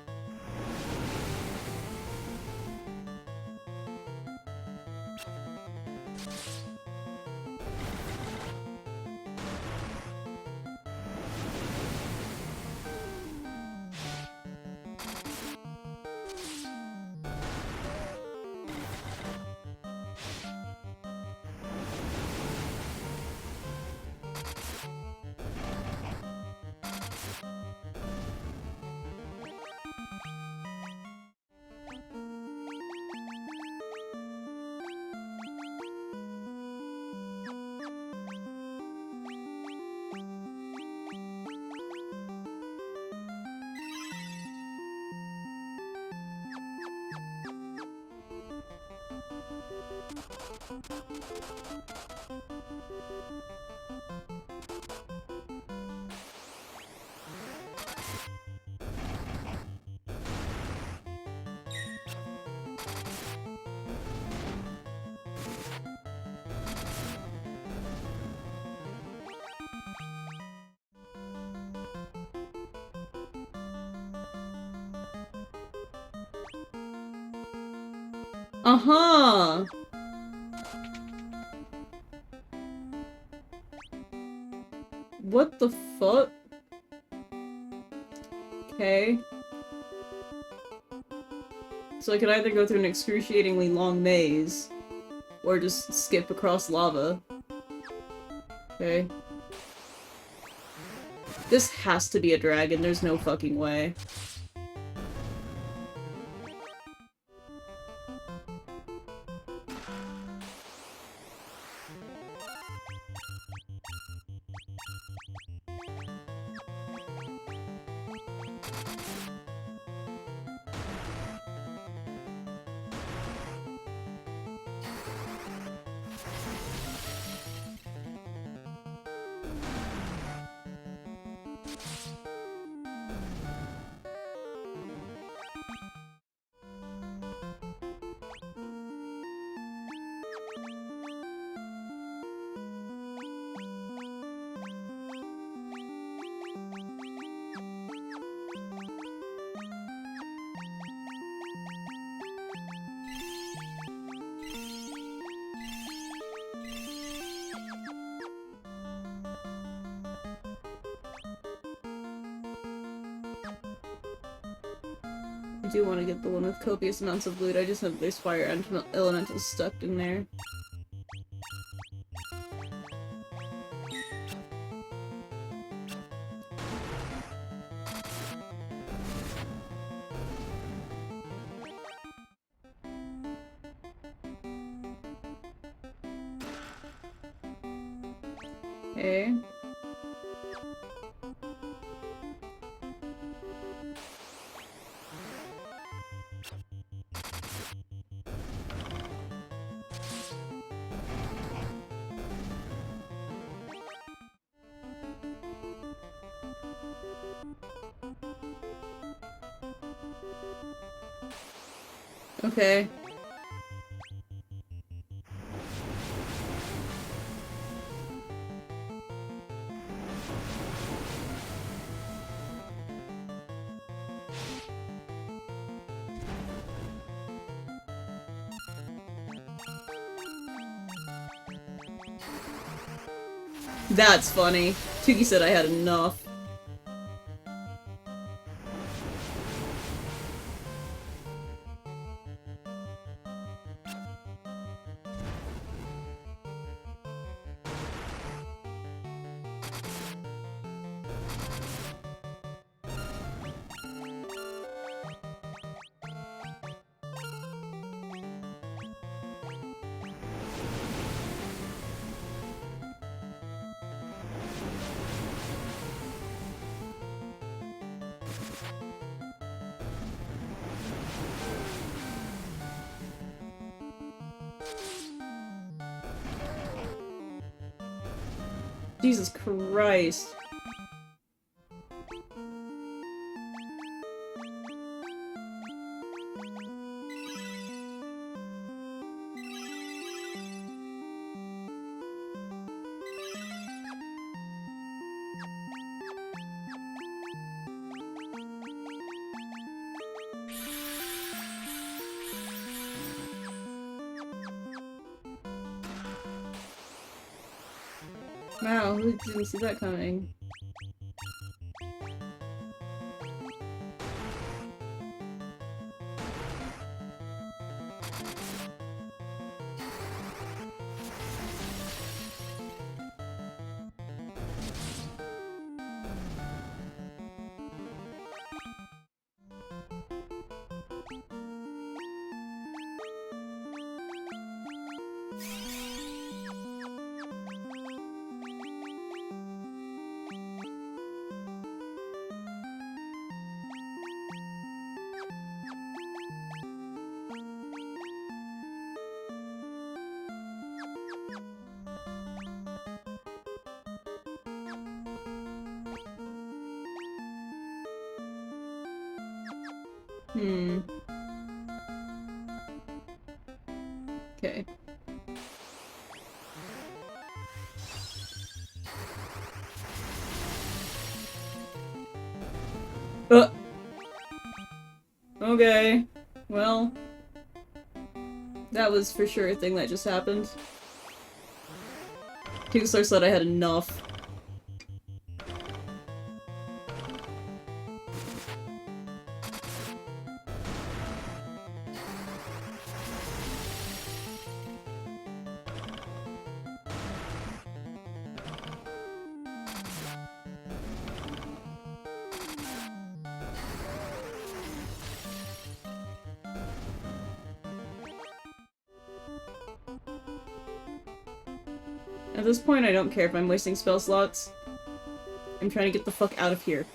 Uh-huh! What the fuck? Okay. So I could either go through an excruciatingly long maze, or just skip across lava. Okay. This has to be a dragon, there's no fucking way. I do want to get the one with copious amounts of loot, I just hope there's fire elementals stuck in there. Okay. Okay. That's funny. Tuki said I had enough. Jesus Christ. Wow, who didn't see that coming? Hmm. Okay. Okay. Well, that was for sure a thing that just happened. Kingstar said I had enough. At this point, I don't care if I'm wasting spell slots. I'm trying to get the fuck out of here.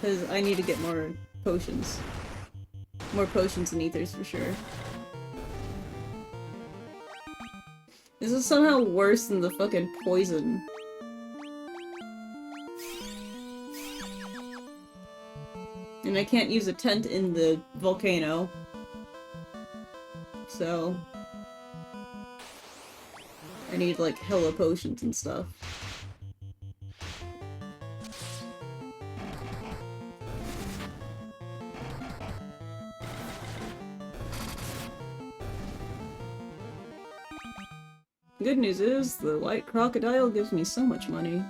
Because I need to get more potions. More potions and ethers for sure. This is somehow worse than the fucking poison. And I can't use a tent in the volcano. So... I need like hella potions and stuff. Good news is, the white crocodile gives me so much money.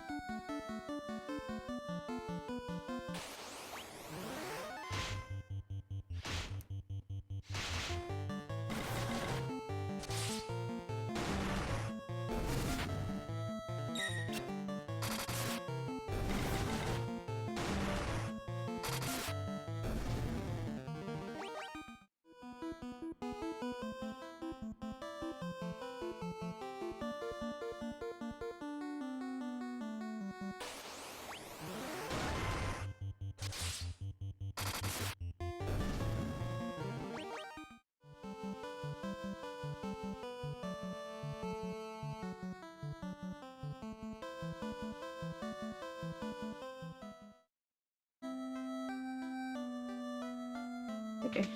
Okay.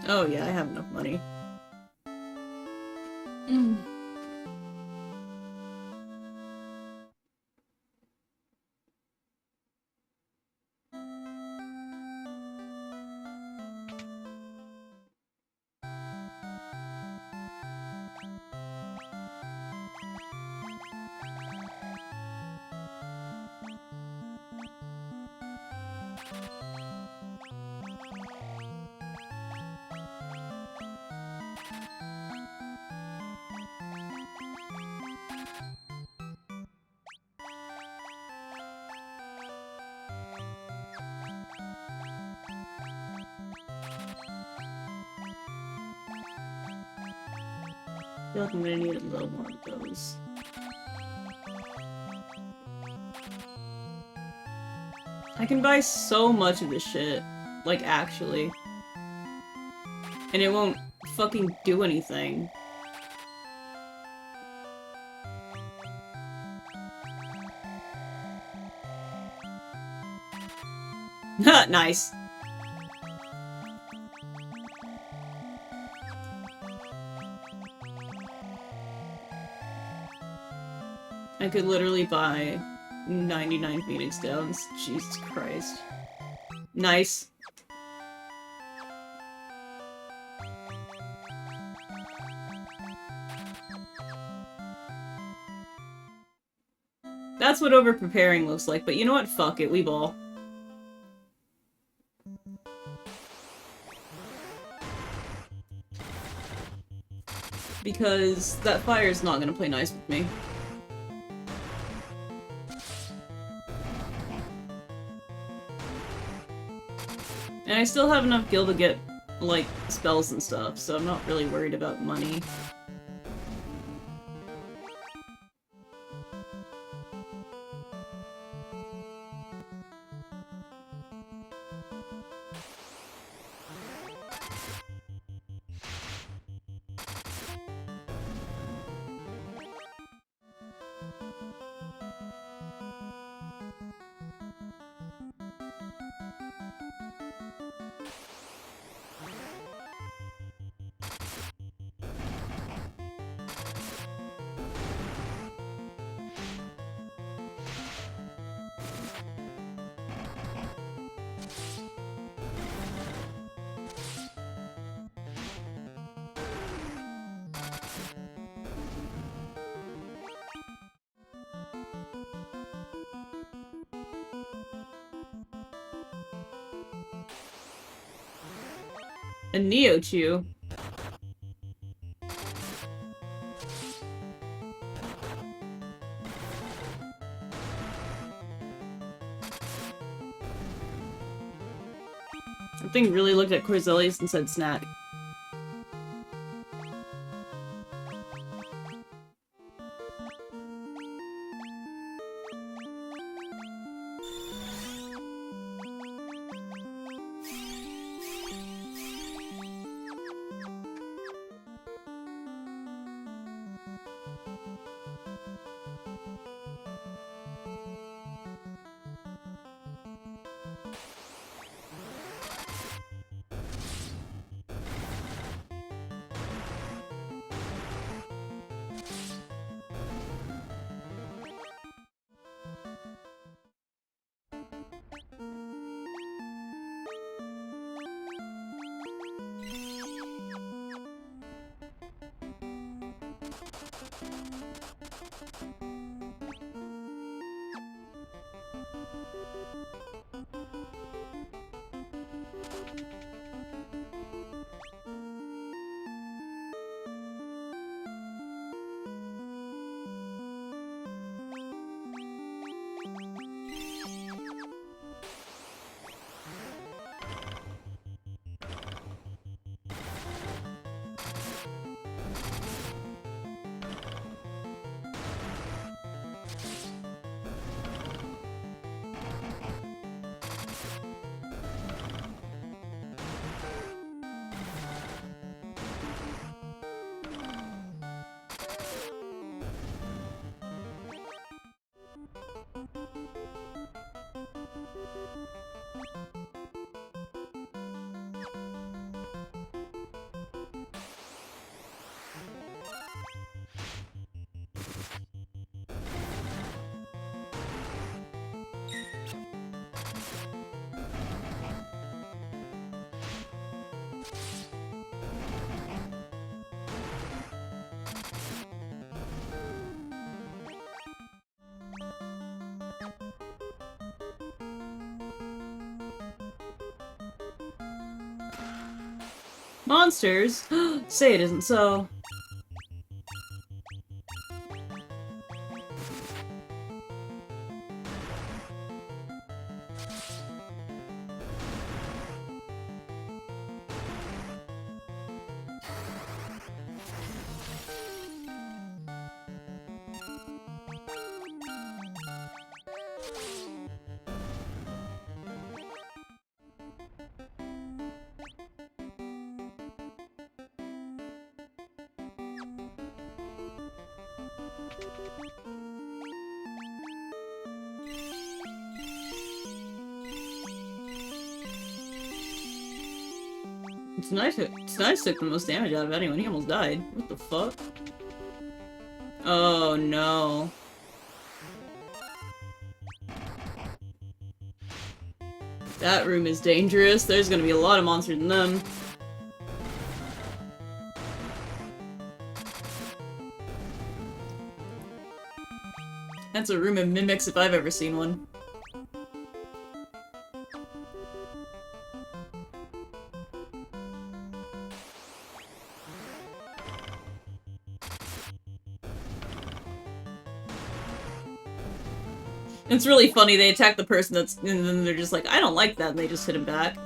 Oh yeah, I have enough money. I feel like I'm gonna need a little more of those. I can buy so much of this shit. Like, actually. And it won't fucking do anything. Nice. I could literally buy 99 Phoenix Downs. Jesus Christ. Nice. That's what over-preparing looks like, but you know what? Fuck it, we ball. Because that fire's not gonna play nice with me. And I still have enough gil to get, like, spells and stuff, so I'm not really worried about money. A Neo-Chew. Something really looked at Corzelius and said snack. Monsters? Say it isn't so. It's nice took the most damage out of anyone. He almost died. What the fuck? Oh no. That room is dangerous. There's gonna be a lot of monsters in them. That's a room of mimics if I've ever seen one. It's really funny, they attack the person that's- and then they're just like, I don't like that, and they just hit him back.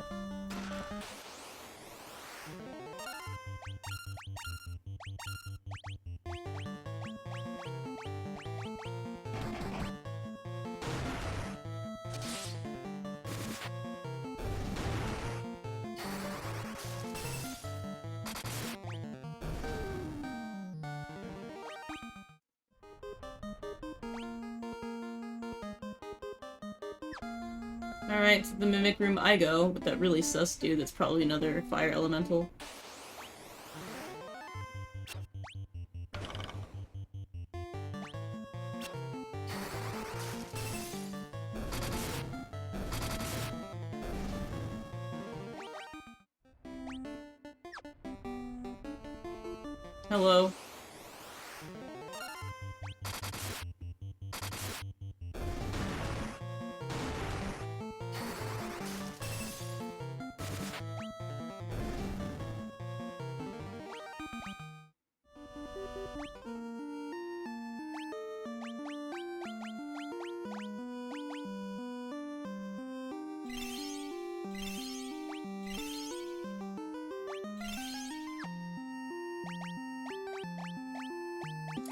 Alright, to the mimic room I go, with that really sus dude that's probably another fire elemental. Hello.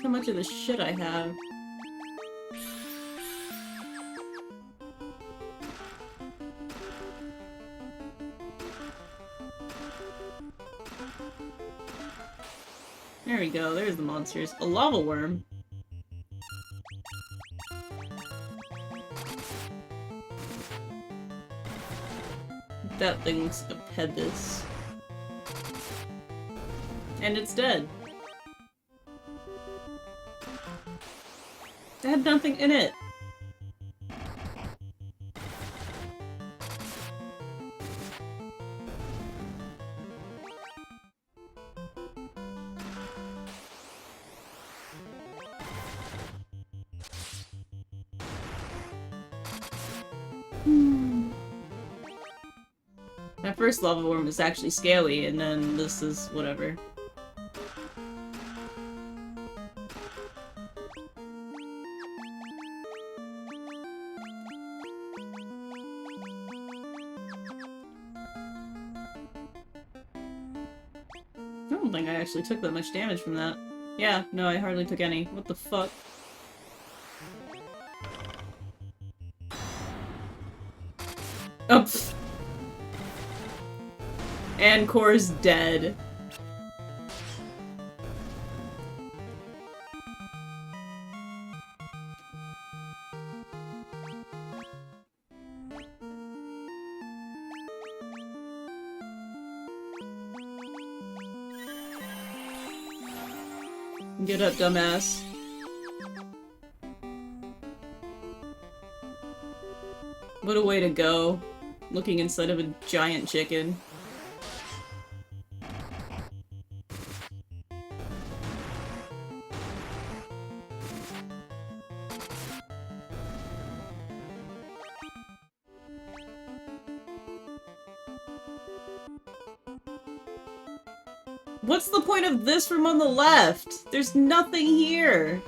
How much of this shit I have? There we go, there's the monsters. A lava worm. That thing's a pebis. And it's dead. It had nothing in it. My first lava worm was actually scaly, and then this is whatever. I don't think I actually took that much damage from that. Yeah, no, I hardly took any. What the fuck? Oh, pfft. And Core's dead. Get up, dumbass. What a way to go. Looking inside of a giant chicken. What's the point of this room on the left? There's nothing here.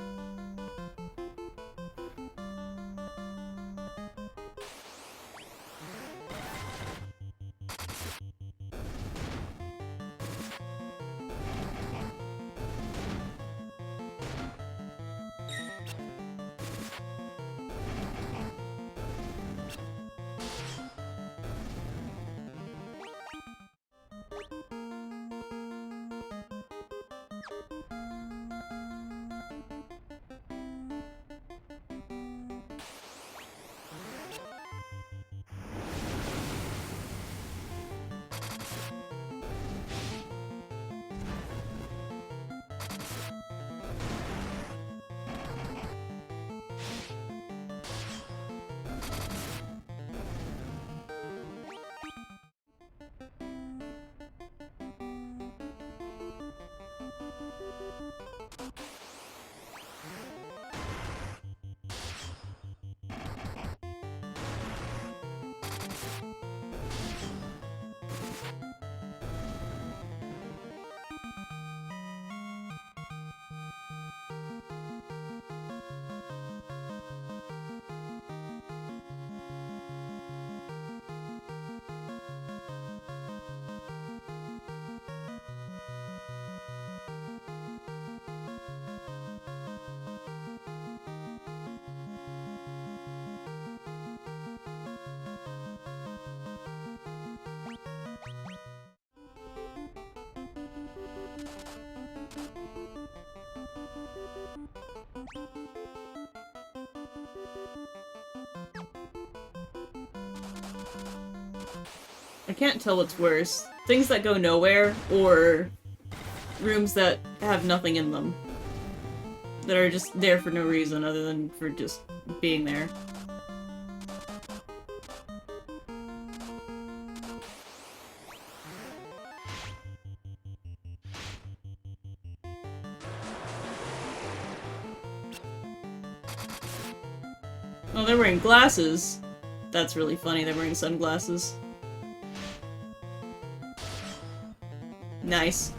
I can't tell what's worse. Things that go nowhere, or rooms that have nothing in them. That are just there for no reason other than for just being there. Oh, they're wearing glasses. That's really funny, they're wearing sunglasses. Nice.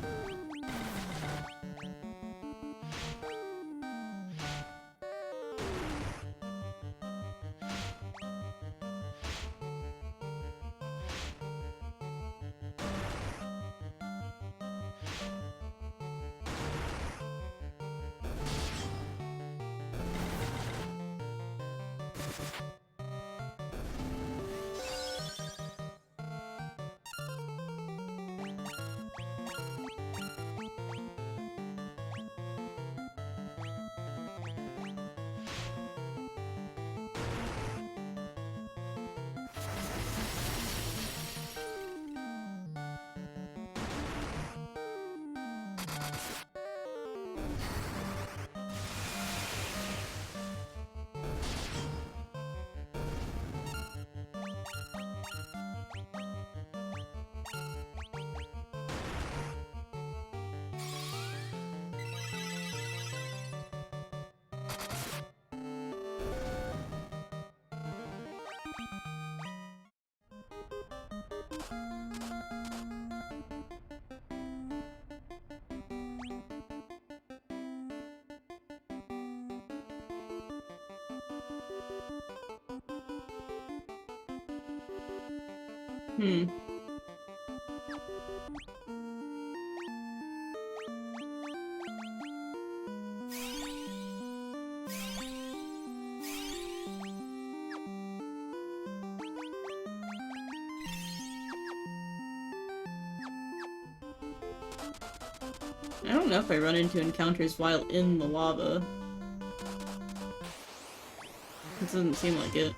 Hmm. I don't know if I run into encounters while in the lava. It doesn't seem like it.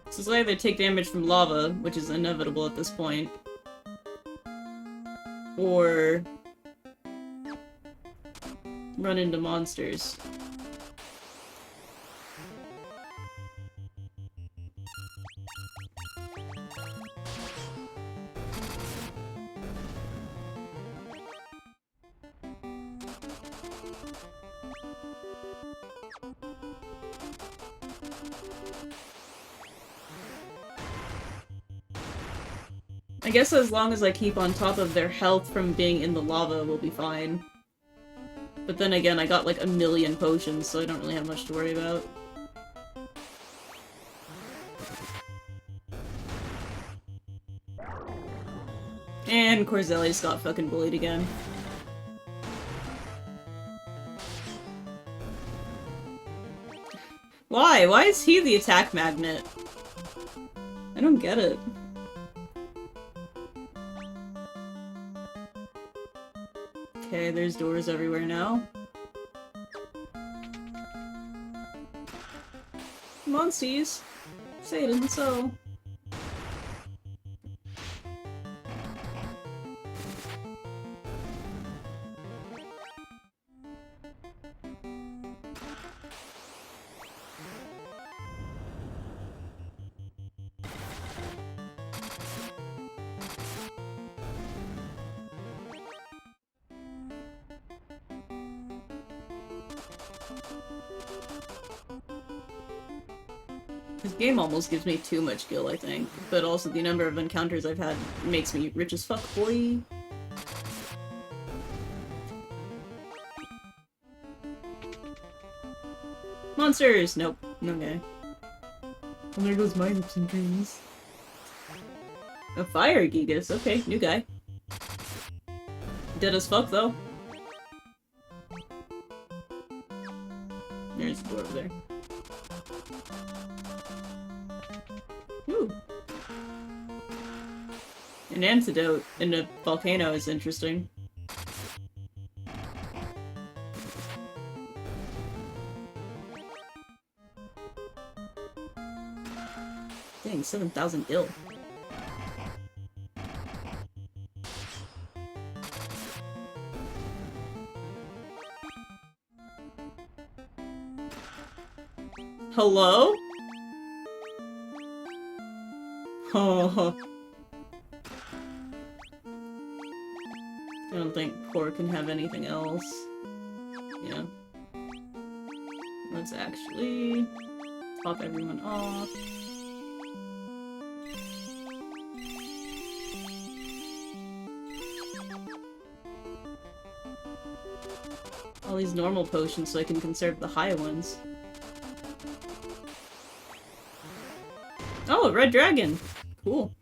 So it's either take damage from lava, which is inevitable at this point, or run into monsters. I guess as long as I keep on top of their health from being in the lava, we'll be fine. But then again, I got like a million potions, so I don't really have much to worry about. And Corzelli's got fucking bullied again. Why? Why is he the attack magnet? I don't get it. Okay, there's doors everywhere now. Monsties! Say it isn't so. This game almost gives me too much gil, I think. But also the number of encounters I've had makes me rich as fuck, boy. Monsters! Nope. Okay. Well, there goes my hopes and dreams. A fire Gigas. Okay, new guy. Dead as fuck, though. There's the door over there. Ooh. An antidote in a volcano is interesting. Dang, 7,000 gil. Hello? Oh. I don't think Poor can have anything else. Yeah. Let's actually top everyone off. All these normal potions so I can conserve the high ones. Oh, a red dragon! Cool.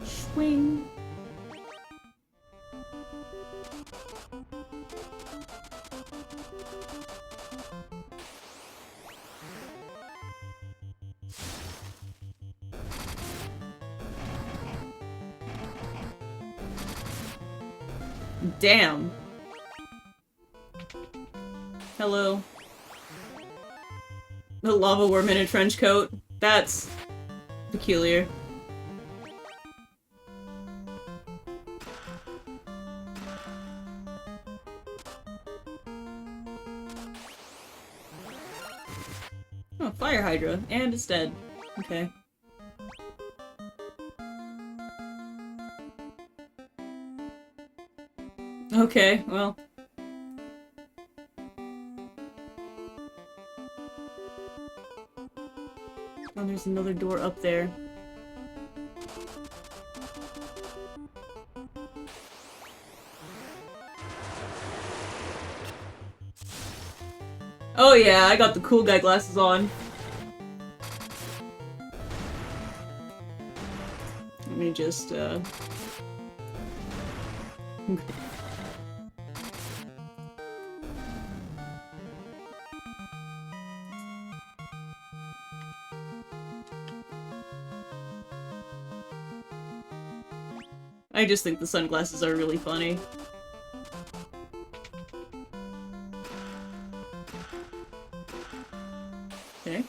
Swing. Damn. Hello. The lava worm in a trench coat. That's peculiar. Oh, fire hydra. And it's dead. Okay. Okay, well. Oh, there's another door up there. Oh yeah, I got the cool guy glasses on. Let me just, I just think the sunglasses are really funny. Okay.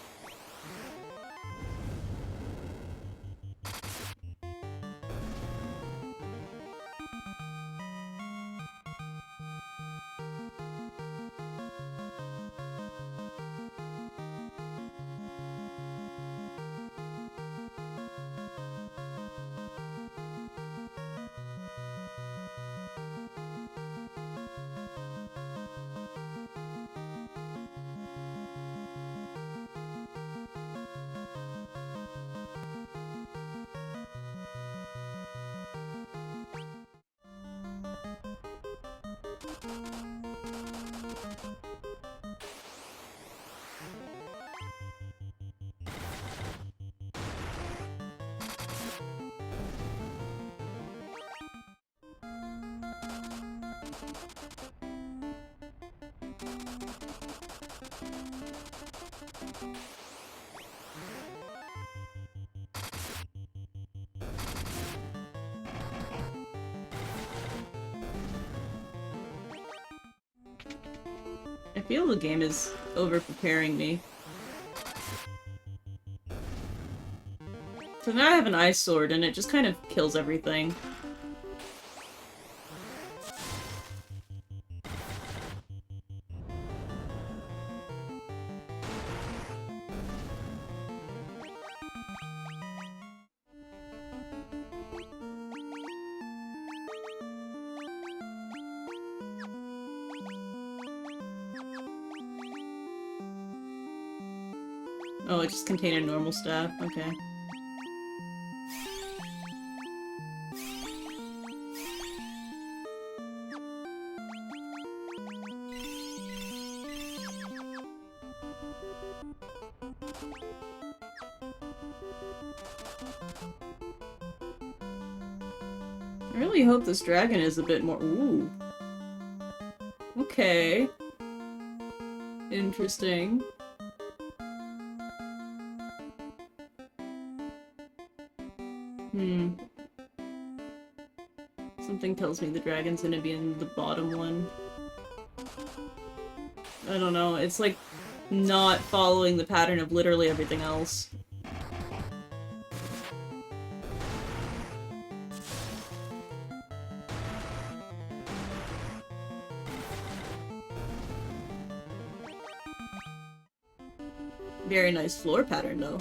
I feel the game is over-preparing me. So now I have an ice sword and it just kind of kills everything. Oh, it just contained a normal staff. Okay. I really hope this dragon is a bit more— ooh. Okay. Interesting. Hmm. Something tells me the dragon's gonna be in the bottom one. I don't know, it's like not following the pattern of literally everything else. Very nice floor pattern, though.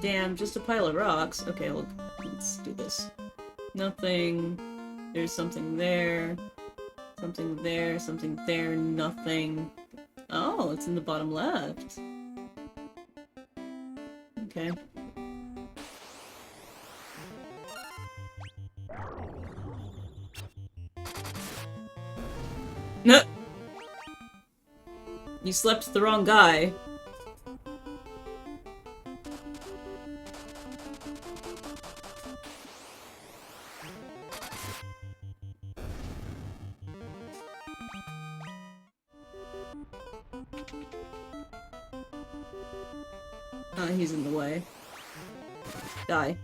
Damn, just a pile of rocks. Okay, let's do this. Nothing. There's something there. Something there, something there, nothing. Oh, it's in the bottom left. Okay. No! You slept with the wrong guy. He's in the way. Die.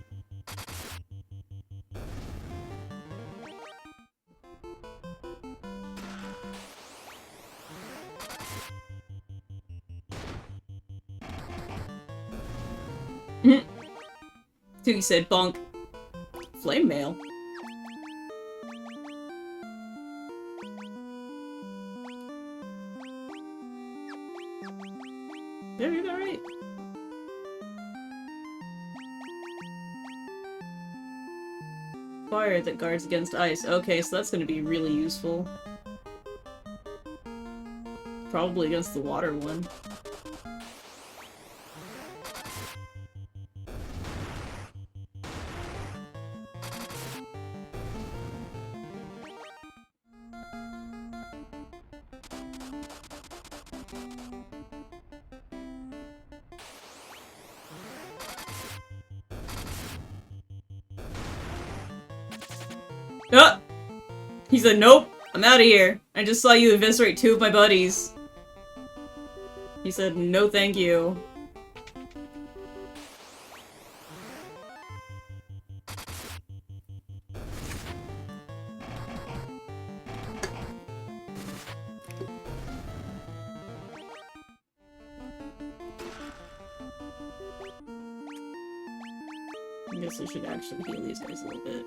Tuki said bonk. Flame mail. Very alright. Fire that guards against ice. Okay, so that's gonna be really useful. Probably against the water one. Ah! He said, nope, I'm out of here. I just saw you eviscerate 2 of my buddies. He said, no thank you. I guess I should actually heal these guys a little bit.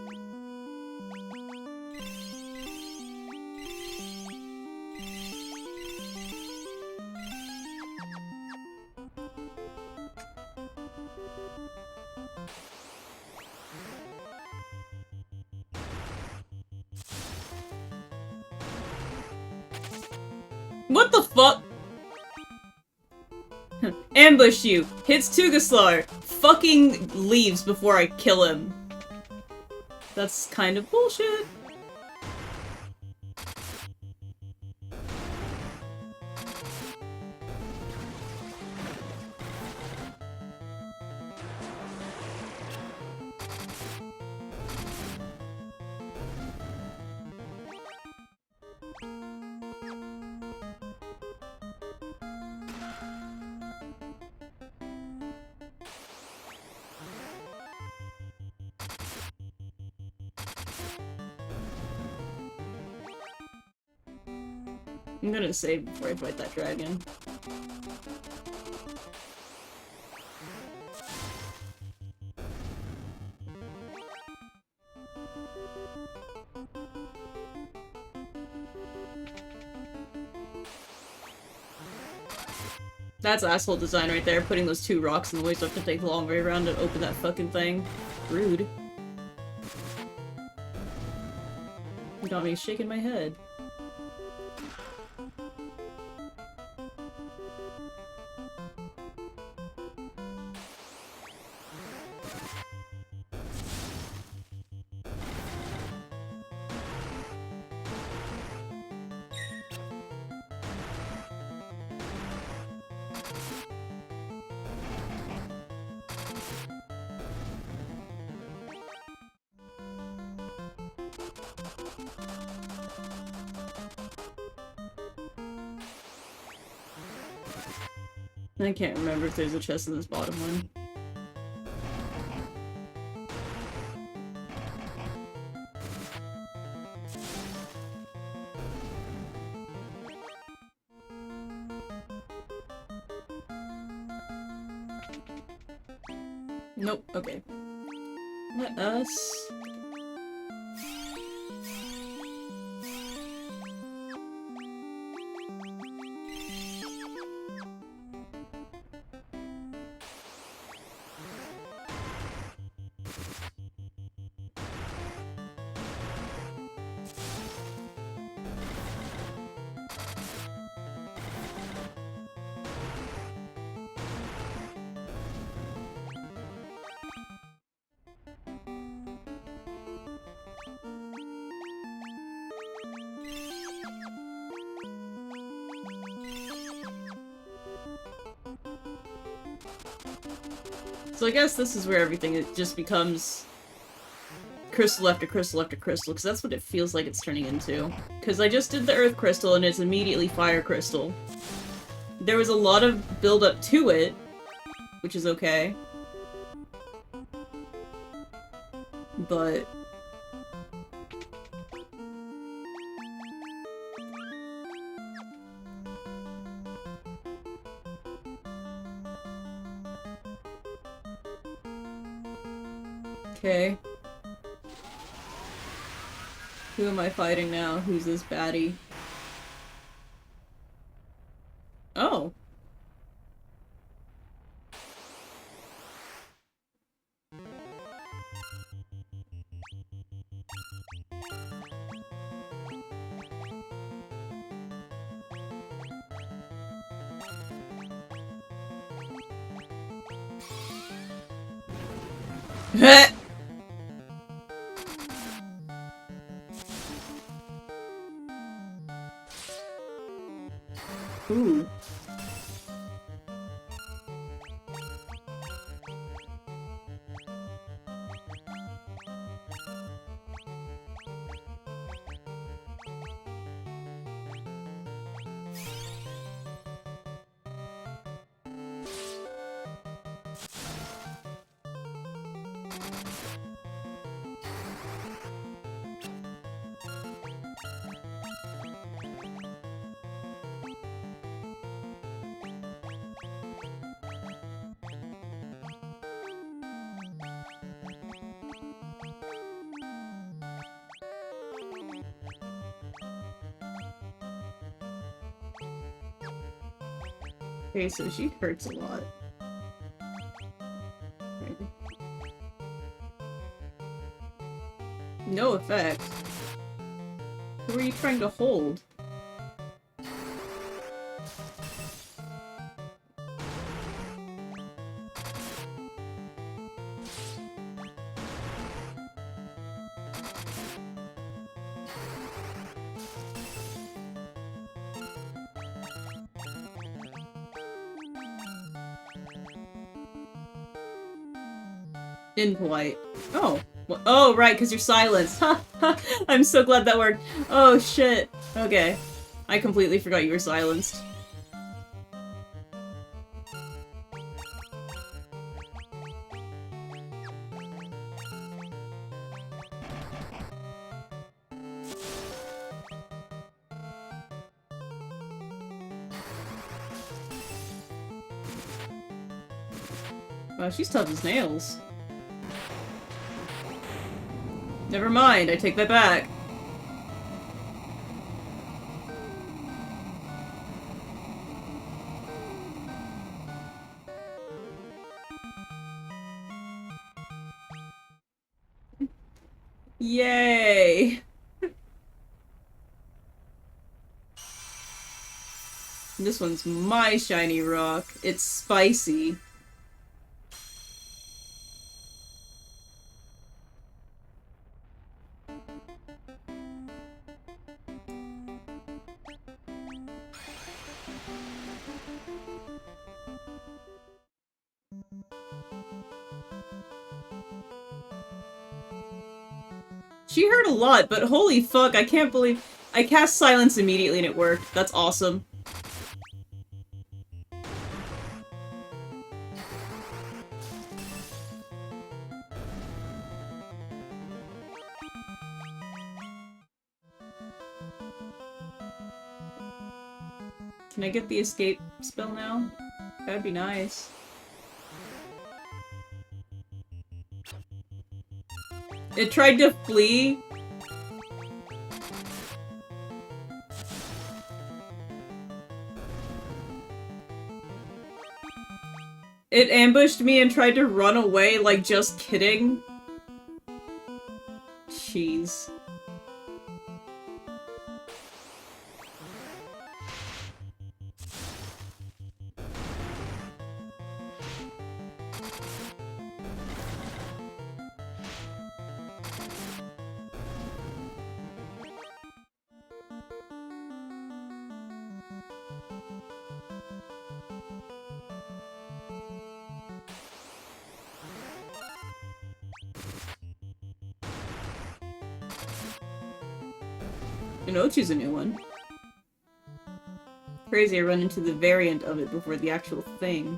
What the fuck? Ambush you! Hits Tugaslar! Fucking leaves before I kill him. That's kind of bullshit. I'm gonna save before I fight that dragon. That's asshole design right there, putting those two rocks in the way so I have to take the long way around to open that fucking thing. Rude. You got me shaking my head. I can't remember if there's a chest in this bottom one. Nope, okay. Let us... So I guess this is where everything just becomes crystal after crystal after crystal, because that's what it feels like it's turning into. Because I just did the earth crystal and it's immediately fire crystal. There was a lot of build-up to it, which is okay. But... okay. Who am I fighting now? Who's this baddie? Oh. Ooh. Okay, so she hurts a lot. No effect. Who are you trying to hold? Impolite. Oh. Oh, right, because you're silenced. I'm so glad that worked. Oh, shit. Okay. I completely forgot you were silenced. Wow, she's tough as nails. Never mind, I take that back. Yay! This one's my shiny rock. It's spicy. She hurt a lot, but holy fuck, I can't believe- I cast silence immediately and it worked. That's awesome. Can I get the escape spell now? That'd be nice. It tried to flee. It ambushed me and tried to run away, like, just kidding. Jeez. Inochi's a new one. Crazy I run into the variant of it before the actual thing.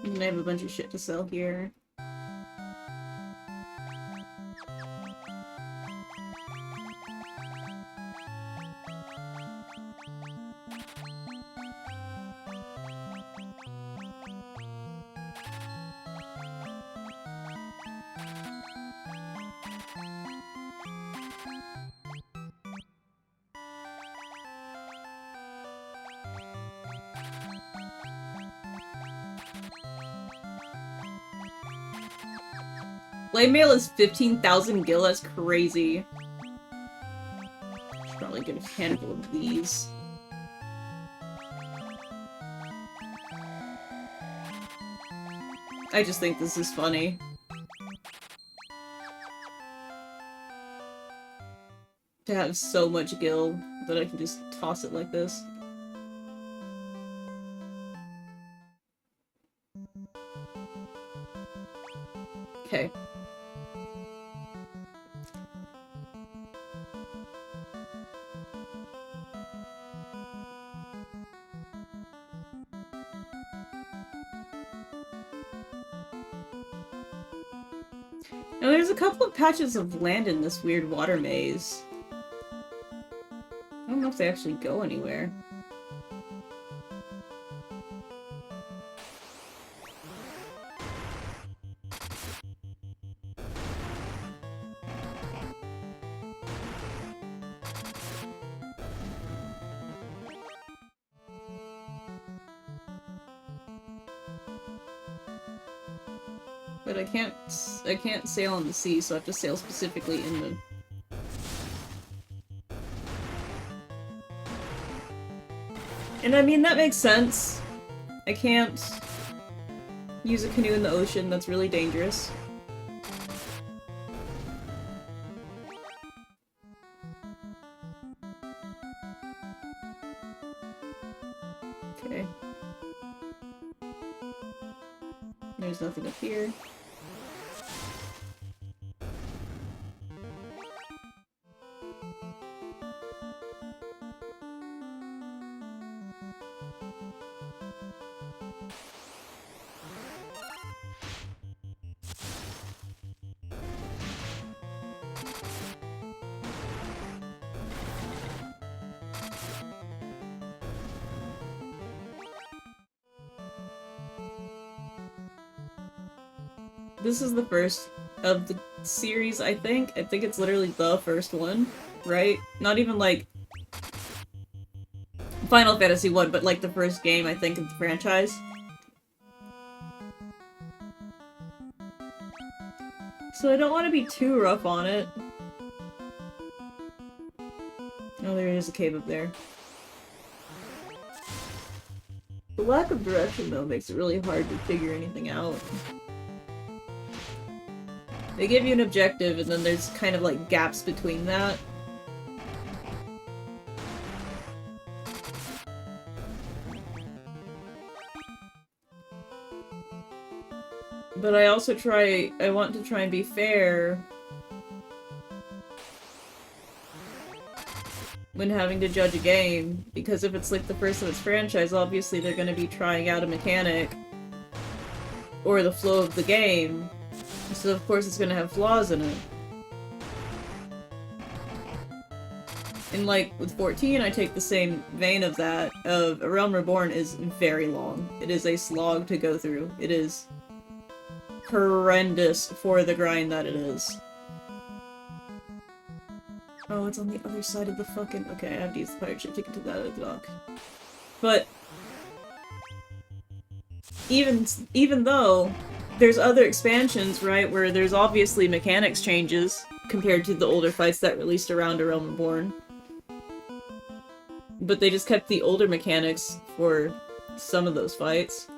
And I have a bunch of shit to sell here. Blade Mail is 15,000 gil, that's crazy. Should probably get a handful of these. I just think this is funny. To have so much gil that I can just toss it like this. Okay. Now there's a couple of patches of land in this weird water maze. I don't know if they actually go anywhere. But I can't sail on the sea, so I have to sail specifically in the... And I mean, that makes sense. I can't use a canoe in the ocean, that's really dangerous. Okay. There's nothing up here. This is the first of the series, I think. I think it's literally the first one, right? Not even like Final Fantasy 1, but like the first game, I think, in the franchise. So I don't want to be too rough on it. Oh, there is a cave up there. The lack of direction, though, makes it really hard to figure anything out. They give you an objective, and then there's kind of like gaps between that. But I also I want to try and be fair when having to judge a game, because if it's like the first of its franchise, obviously they're going to be trying out a mechanic or the flow of the game, so of course it's going to have flaws in it. And like with 14, I take the same vein of that, of A Realm Reborn is very long. It is a slog to go through. It is horrendous for the grind that it is. Oh, it's on the other side of the fucking... Okay, I have to use the pirate ship ticket to that at the dock. But... Even though there's other expansions, right, where there's obviously mechanics changes compared to the older fights that released around A Realm Reborn. But they just kept the older mechanics for some of those fights.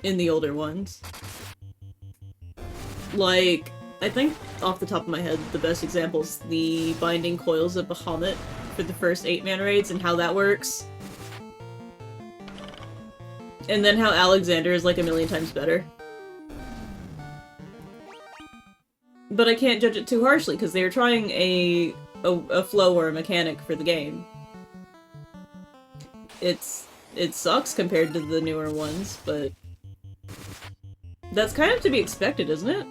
In the older ones. Like, I think, off the top of my head, the best example's the Binding Coils of Bahamut for the first 8-man raids and how that works. And then how Alexander is like a million times better. But I can't judge it too harshly, because they were trying a flow or a mechanic for the game. It sucks compared to the newer ones, but... That's kind of to be expected, isn't it?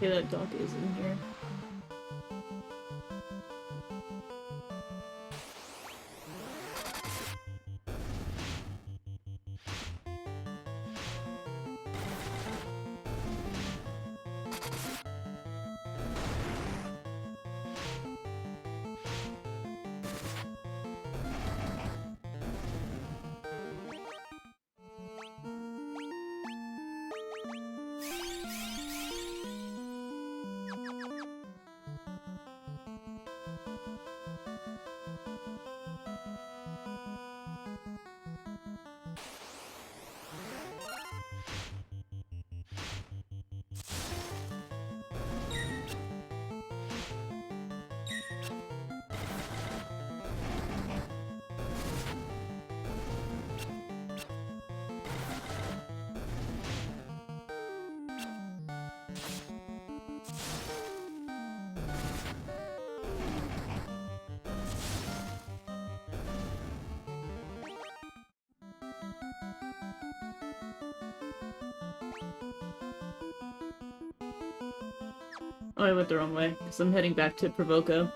Okay, that dock is in here. Oh, I went the wrong way, because I'm heading back to Provoco.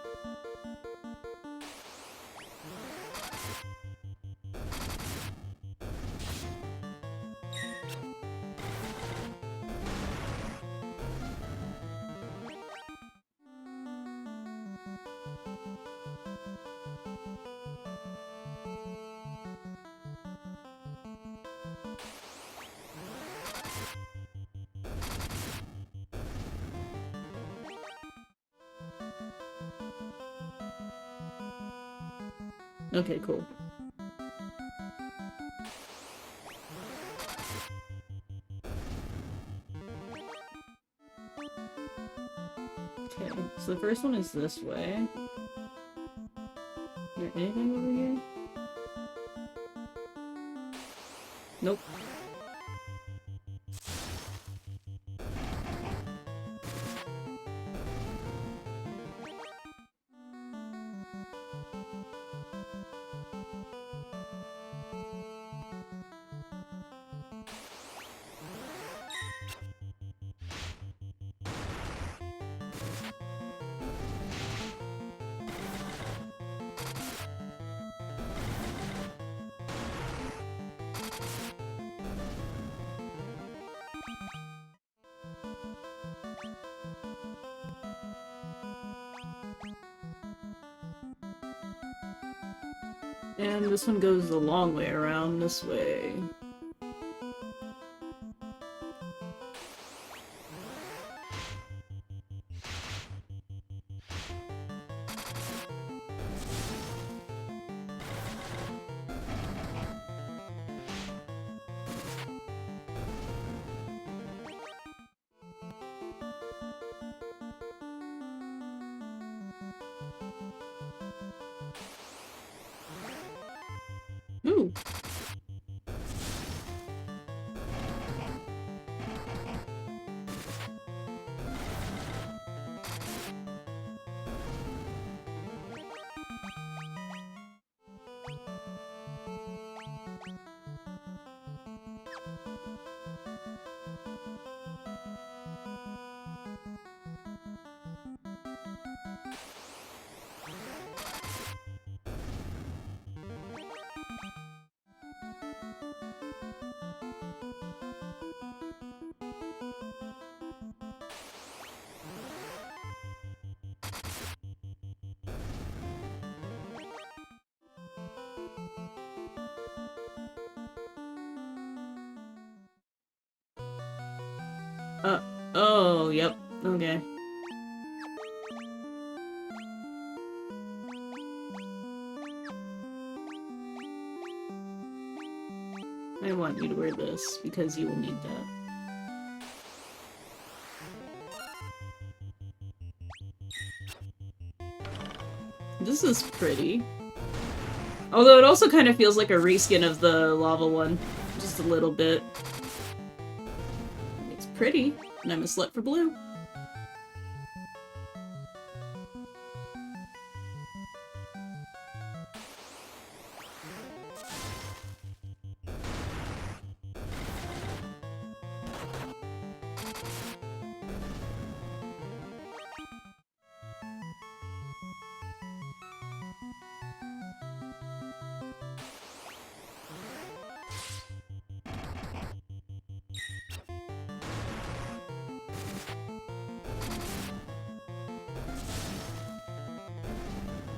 Okay, cool. Okay, so the first one is this way. Is there anything over here? Nope. And this one goes the long way around this way. Ooh. Oh, yep. Okay. I want you to wear this, because you will need that. This is pretty. Although it also kind of feels like a reskin of the lava one. Just a little bit. It's pretty, and I'm a slut for blue.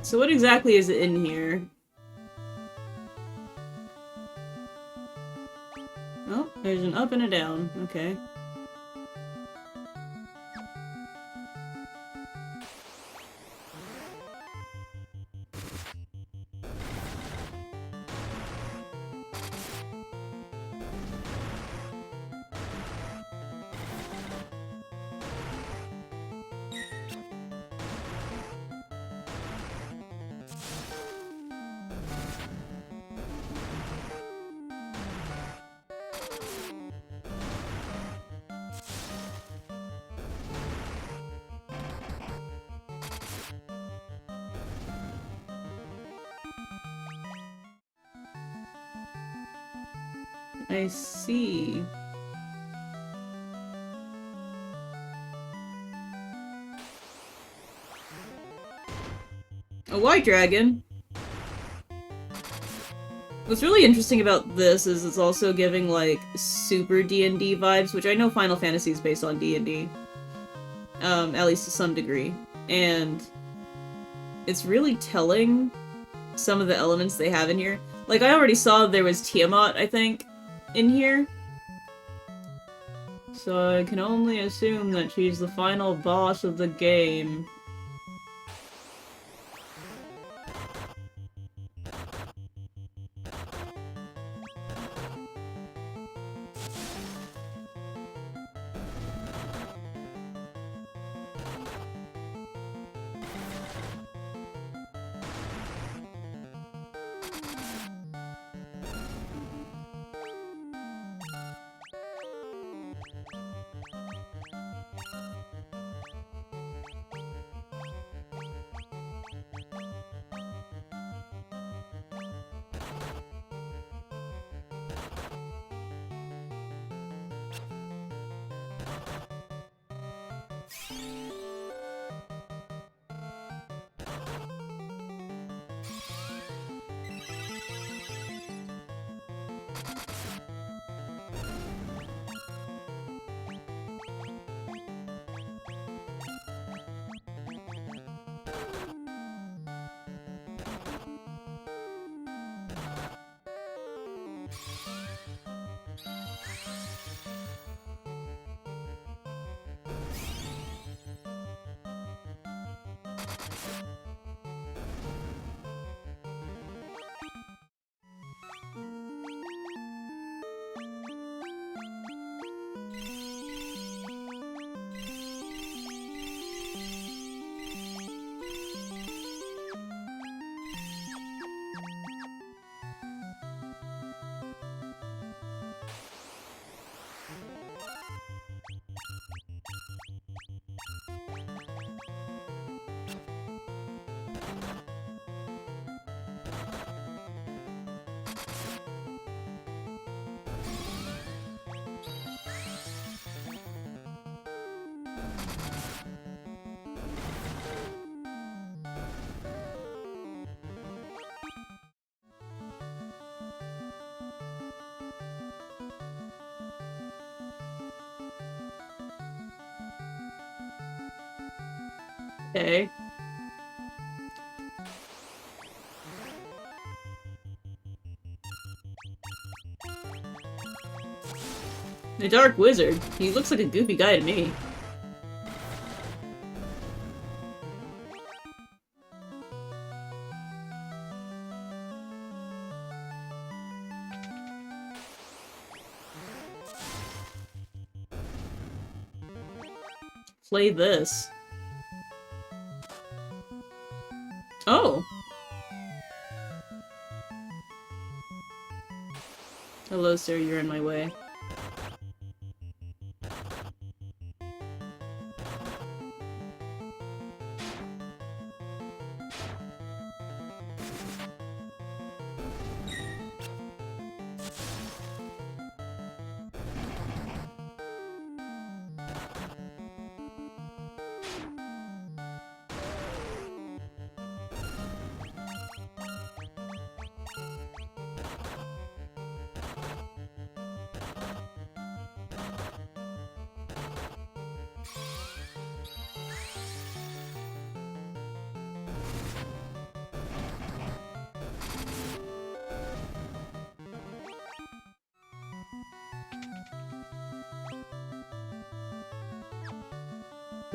So what exactly is it in here? Oh, there's an up and a down. Okay. I see. A white dragon? What's really interesting about this is it's also giving, like, super D&D vibes, which I know Final Fantasy is based on D&D. At least to some degree. And it's really telling some of the elements they have in here. Like, I already saw there was Tiamat, I think, in here. So I can only assume that she's the final boss of the game. Okay. The Dark Wizard. He looks like a goofy guy to me. Play this. Oh! Hello, sir, you're in my way.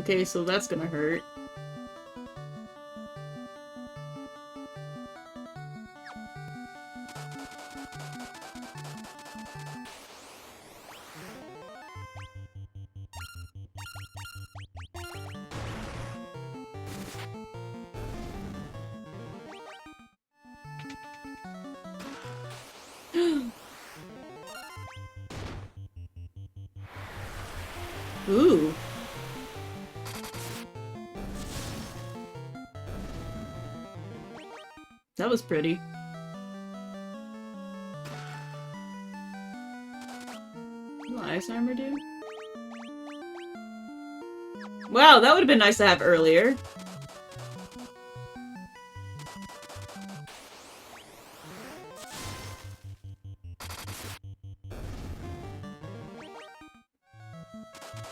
Okay, so that's gonna hurt. Ooh. That was pretty. What ice armor do? Wow, that would have been nice to have earlier.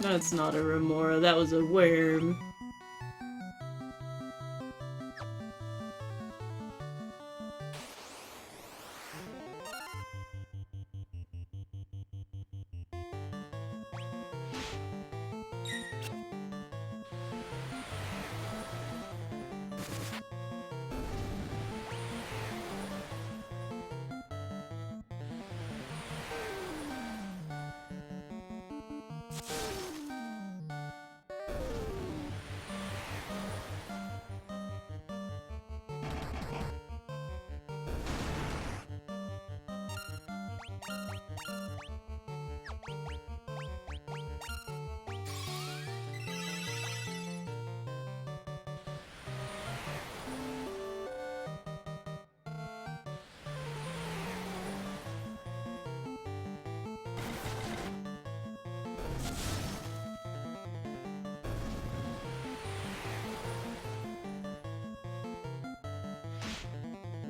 That's not a remora, that was a worm.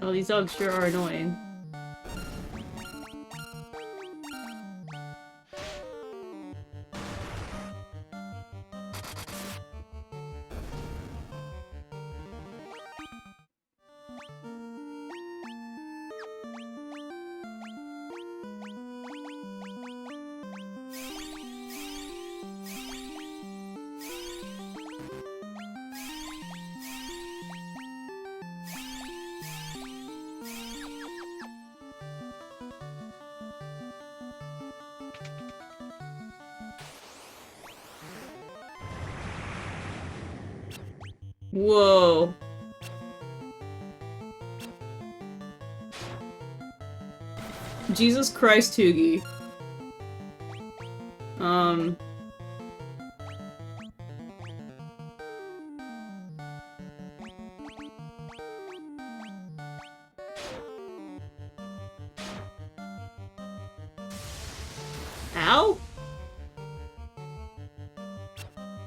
Oh, these dogs sure are annoying. Whoa. Jesus Christ, Toogie. Ow?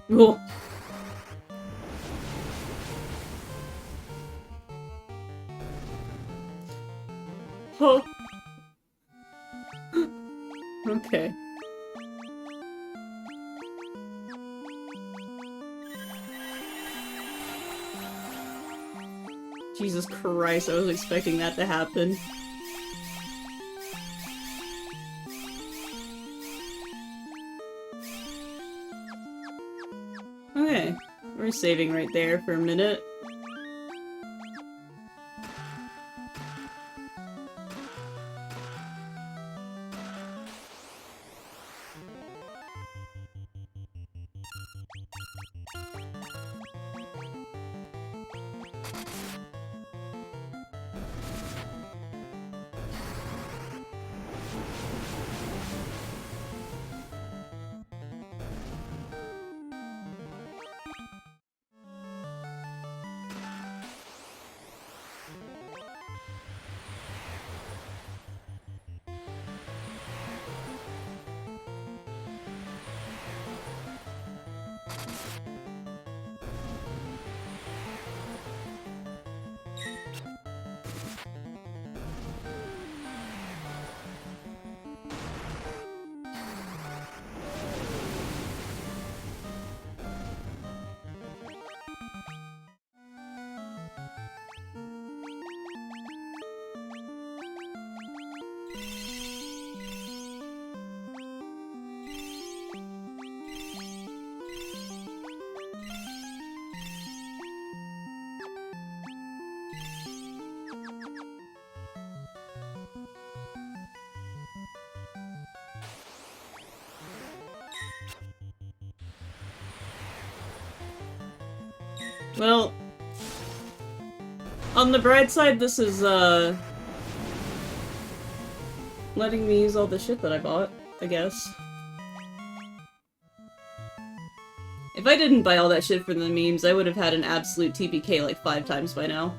Whoa. Oh. Okay. Jesus Christ, I was expecting that to happen. Okay, we're saving right there for a minute. Well, on the bright side, this is, letting me use all the shit that I bought, I guess. If I didn't buy all that shit for the memes, I would have had an absolute TPK like 5 times by now.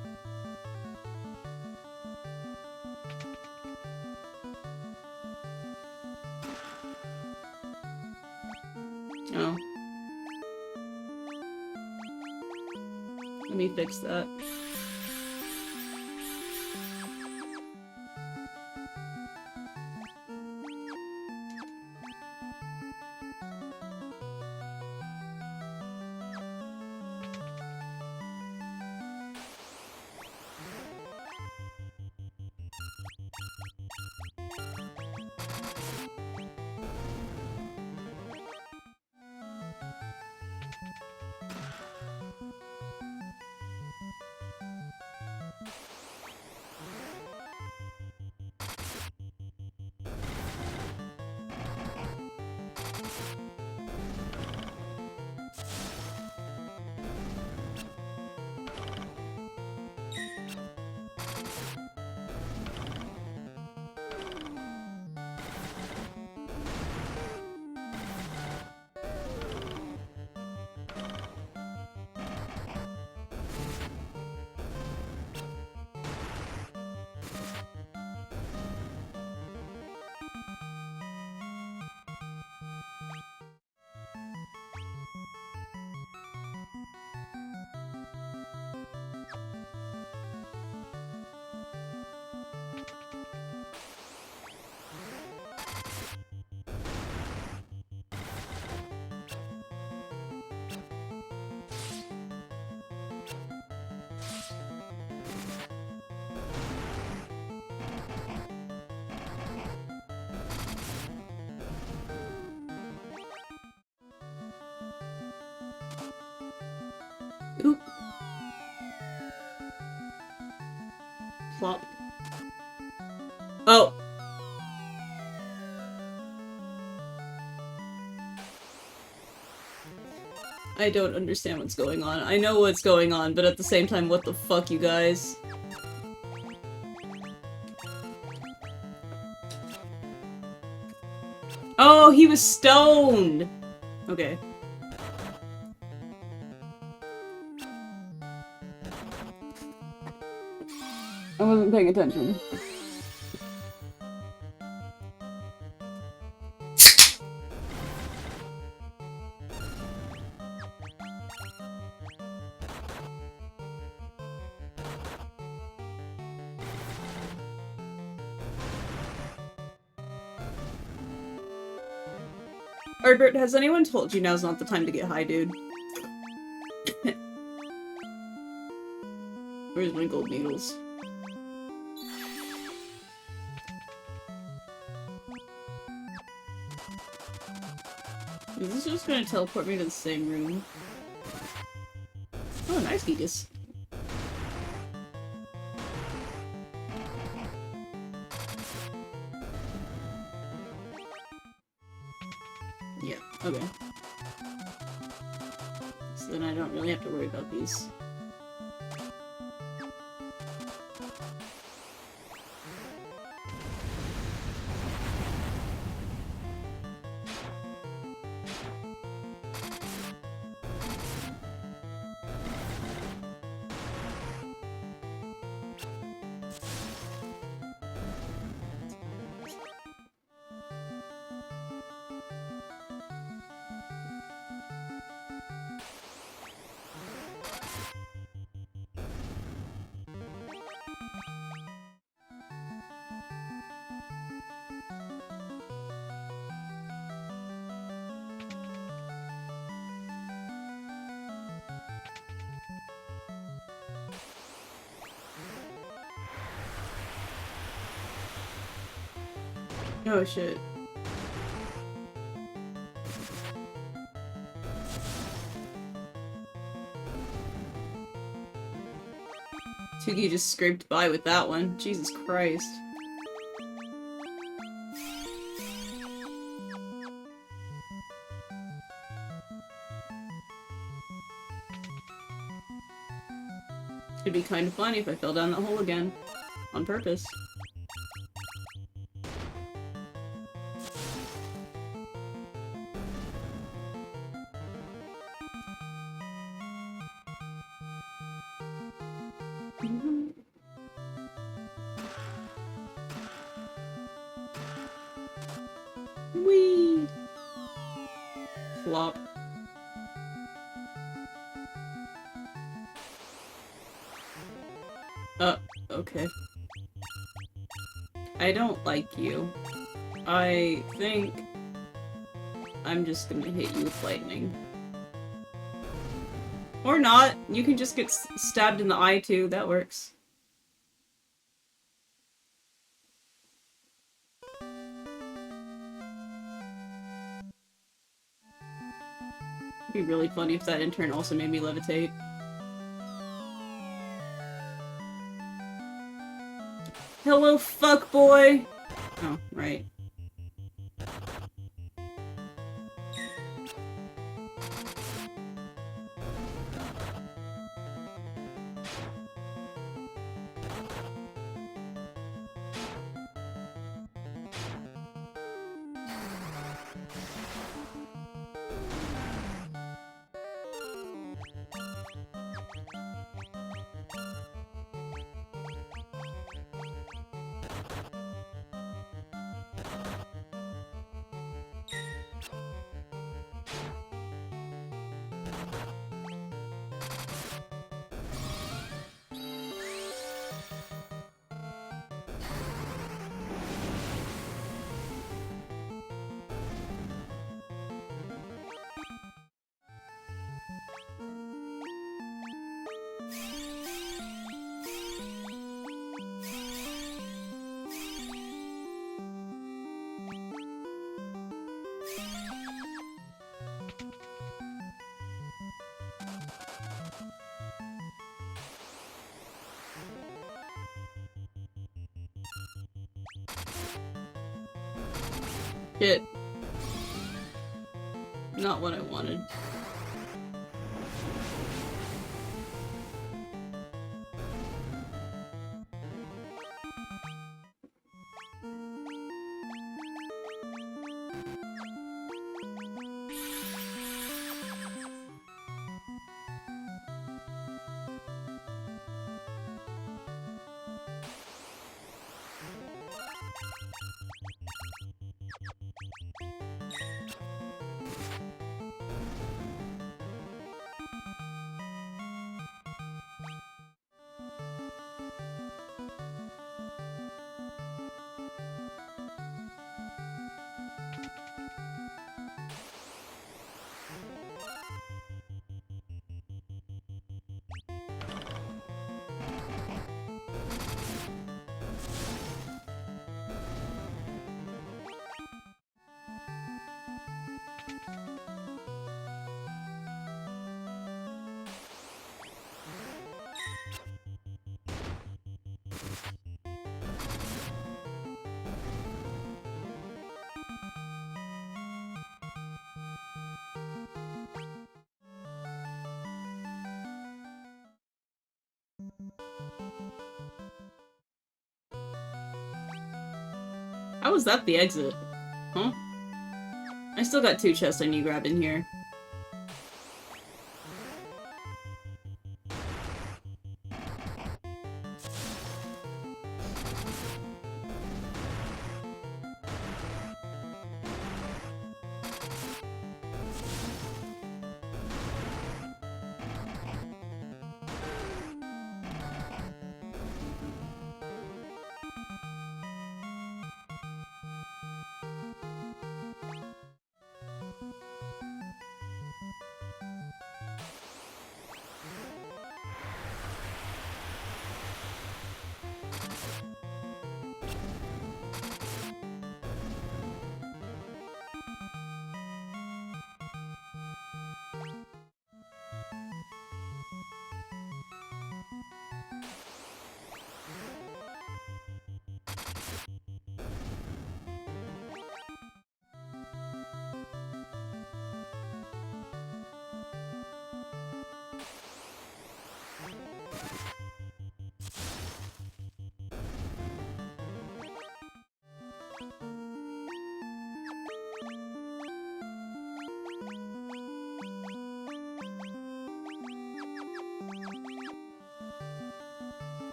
Oh. Let me fix that. Plop. Oh! I don't understand what's going on. I know what's going on, but at the same time, what the fuck, you guys? Oh, he was stoned! Okay. I wasn't paying attention. Ardbert, has anyone told you now's not the time to get high, dude? Where's my gold needles? Is this just gonna teleport me to the same room? Oh, nice, Gigas. Yeah, okay. So then I don't really have to worry about these. Oh shit. Tuki just scraped by with that one. Jesus Christ. It'd be kind of funny if I fell down that hole again. On purpose. Whee! Flop. Okay. I don't like you. I think I'm just gonna hit you with lightning. Or not. You can just get stabbed in the eye too. That works. It'd be really funny if that in turn also made me levitate. Hello, fuckboy! Oh, right. Shit. Not what I wanted. How was that the exit? Huh? I still got 2 chests I need to grab in here.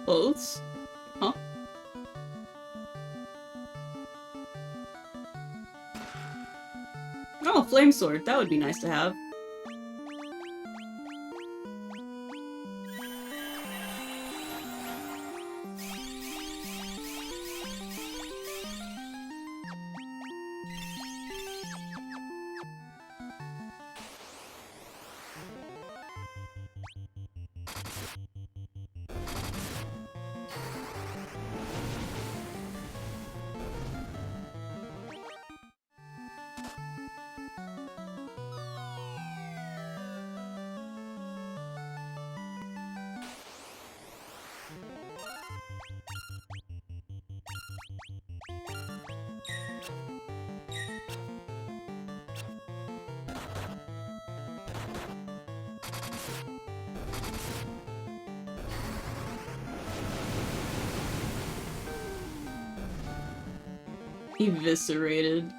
Clothes? Huh? Oh, flame sword. That would be nice to have. Eviscerated.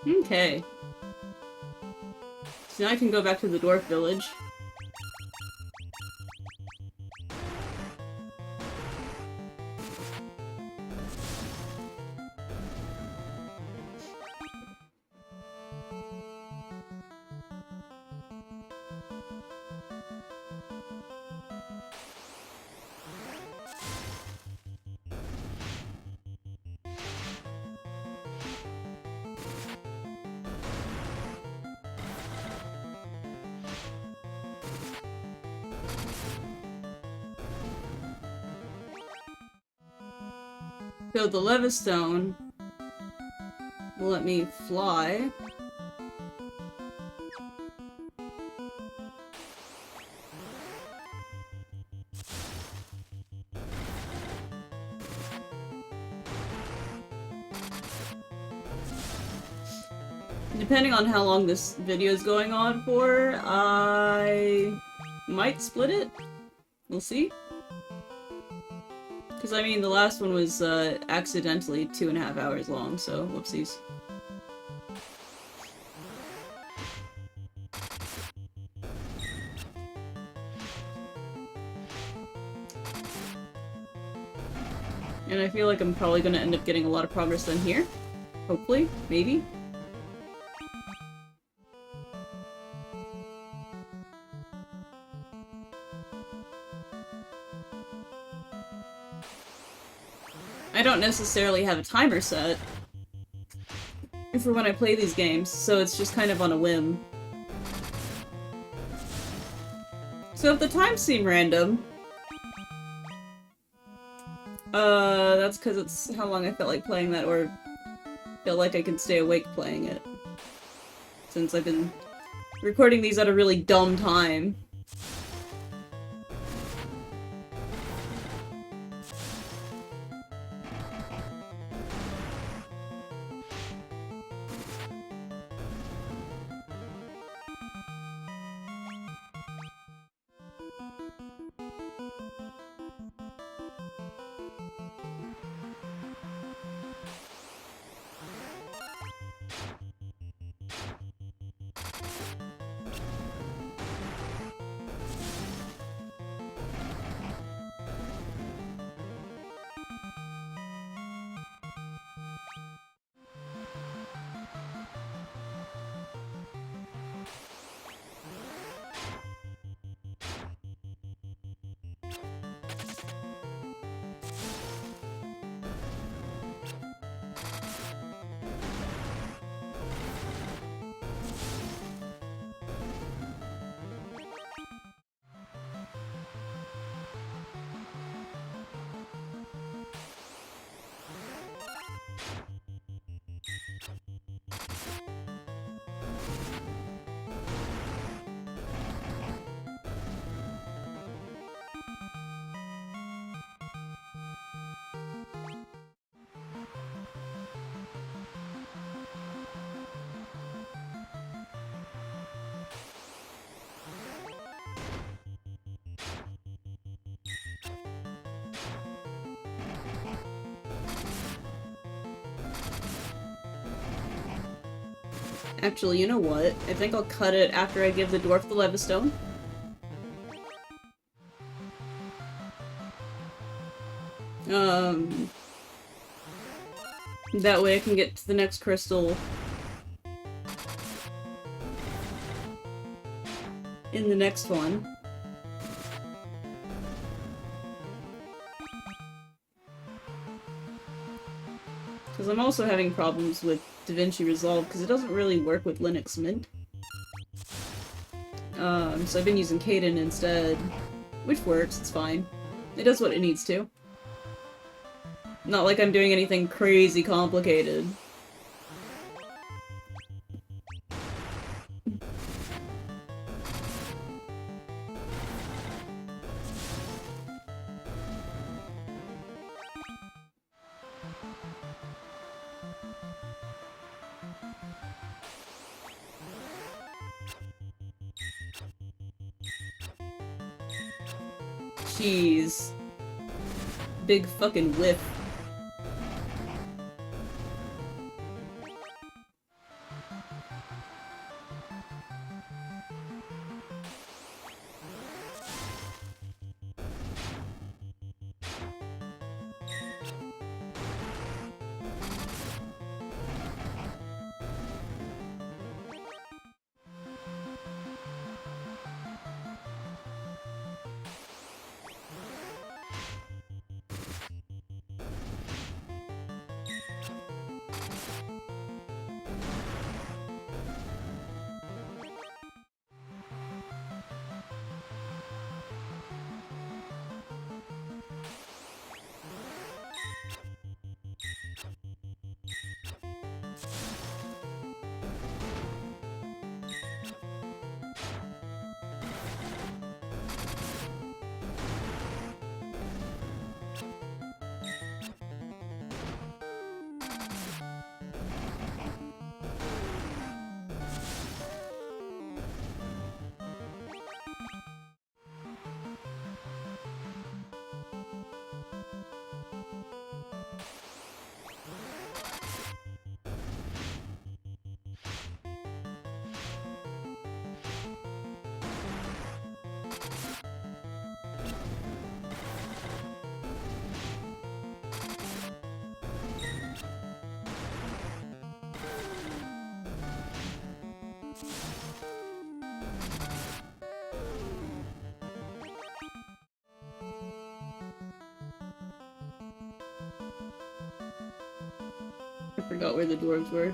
Okay. So now I can go back to the dwarf village. So the Levistone will let me fly. Depending on how long this video is going on for, I might split it. We'll see. Because, I mean, the last one was accidentally 2.5 hours long, so whoopsies. And I feel like I'm probably going to end up getting a lot of progress done here. Hopefully. Maybe. I don't necessarily have a timer set for when I play these games, so it's just kind of on a whim. So if the times seem random, That's because it's how long I felt like playing that, or felt like I could stay awake playing it. Since I've been recording these at a really dumb time. Actually, you know what? I think I'll cut it after I give the dwarf the Levistone. That way I can get to the next crystal in the next one. Because I'm also having problems with DaVinci Resolve, because it doesn't really work with Linux Mint. So I've been using Kden instead, which works, it's fine. It does what it needs to. Not like I'm doing anything crazy complicated. Jeez. Big fucking whiff. I forgot where the dwarves were.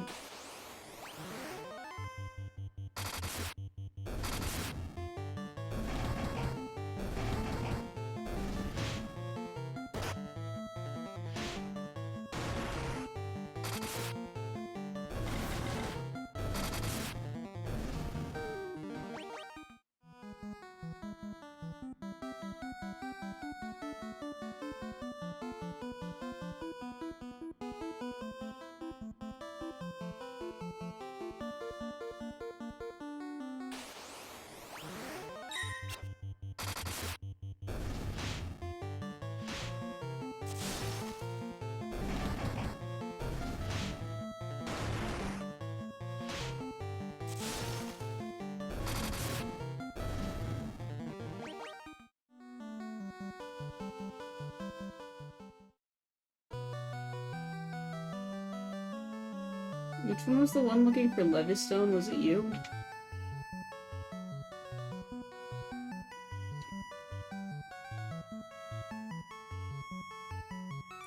Which one was the one looking for Levistone? Was it you?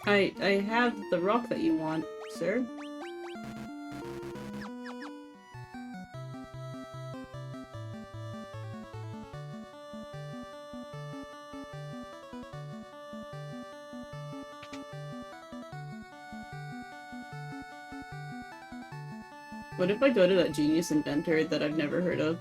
I have the rock that you want, sir. What if I go to that genius inventor that I've never heard of?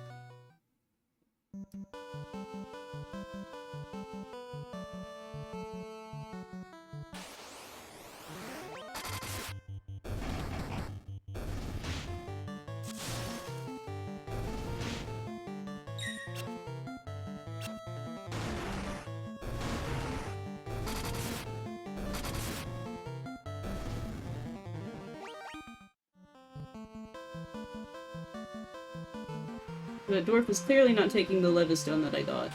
The dwarf is clearly not taking the Levistone that I got.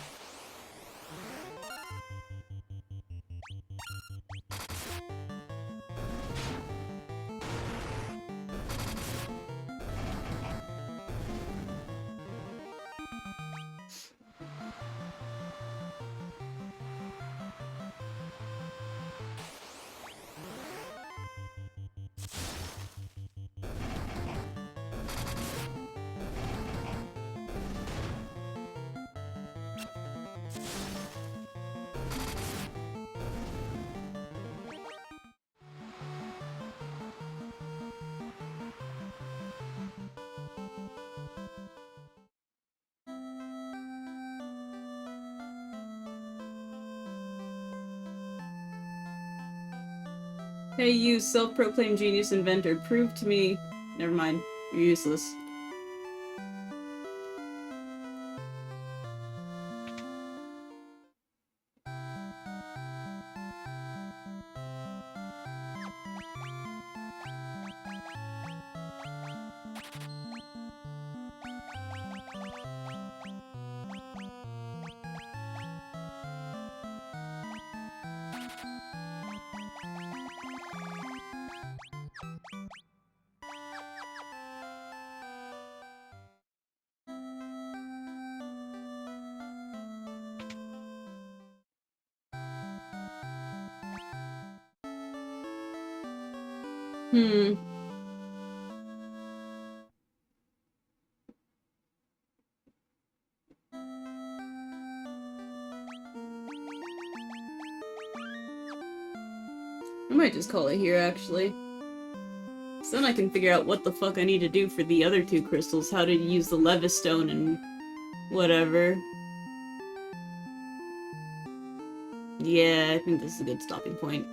Hey, you self-proclaimed genius inventor, prove to me... Never mind. You're useless. Hmm. I might just call it here, actually. So then I can figure out what the fuck I need to do for the other two crystals, how to use the Levistone and whatever. Yeah, I think this is a good stopping point.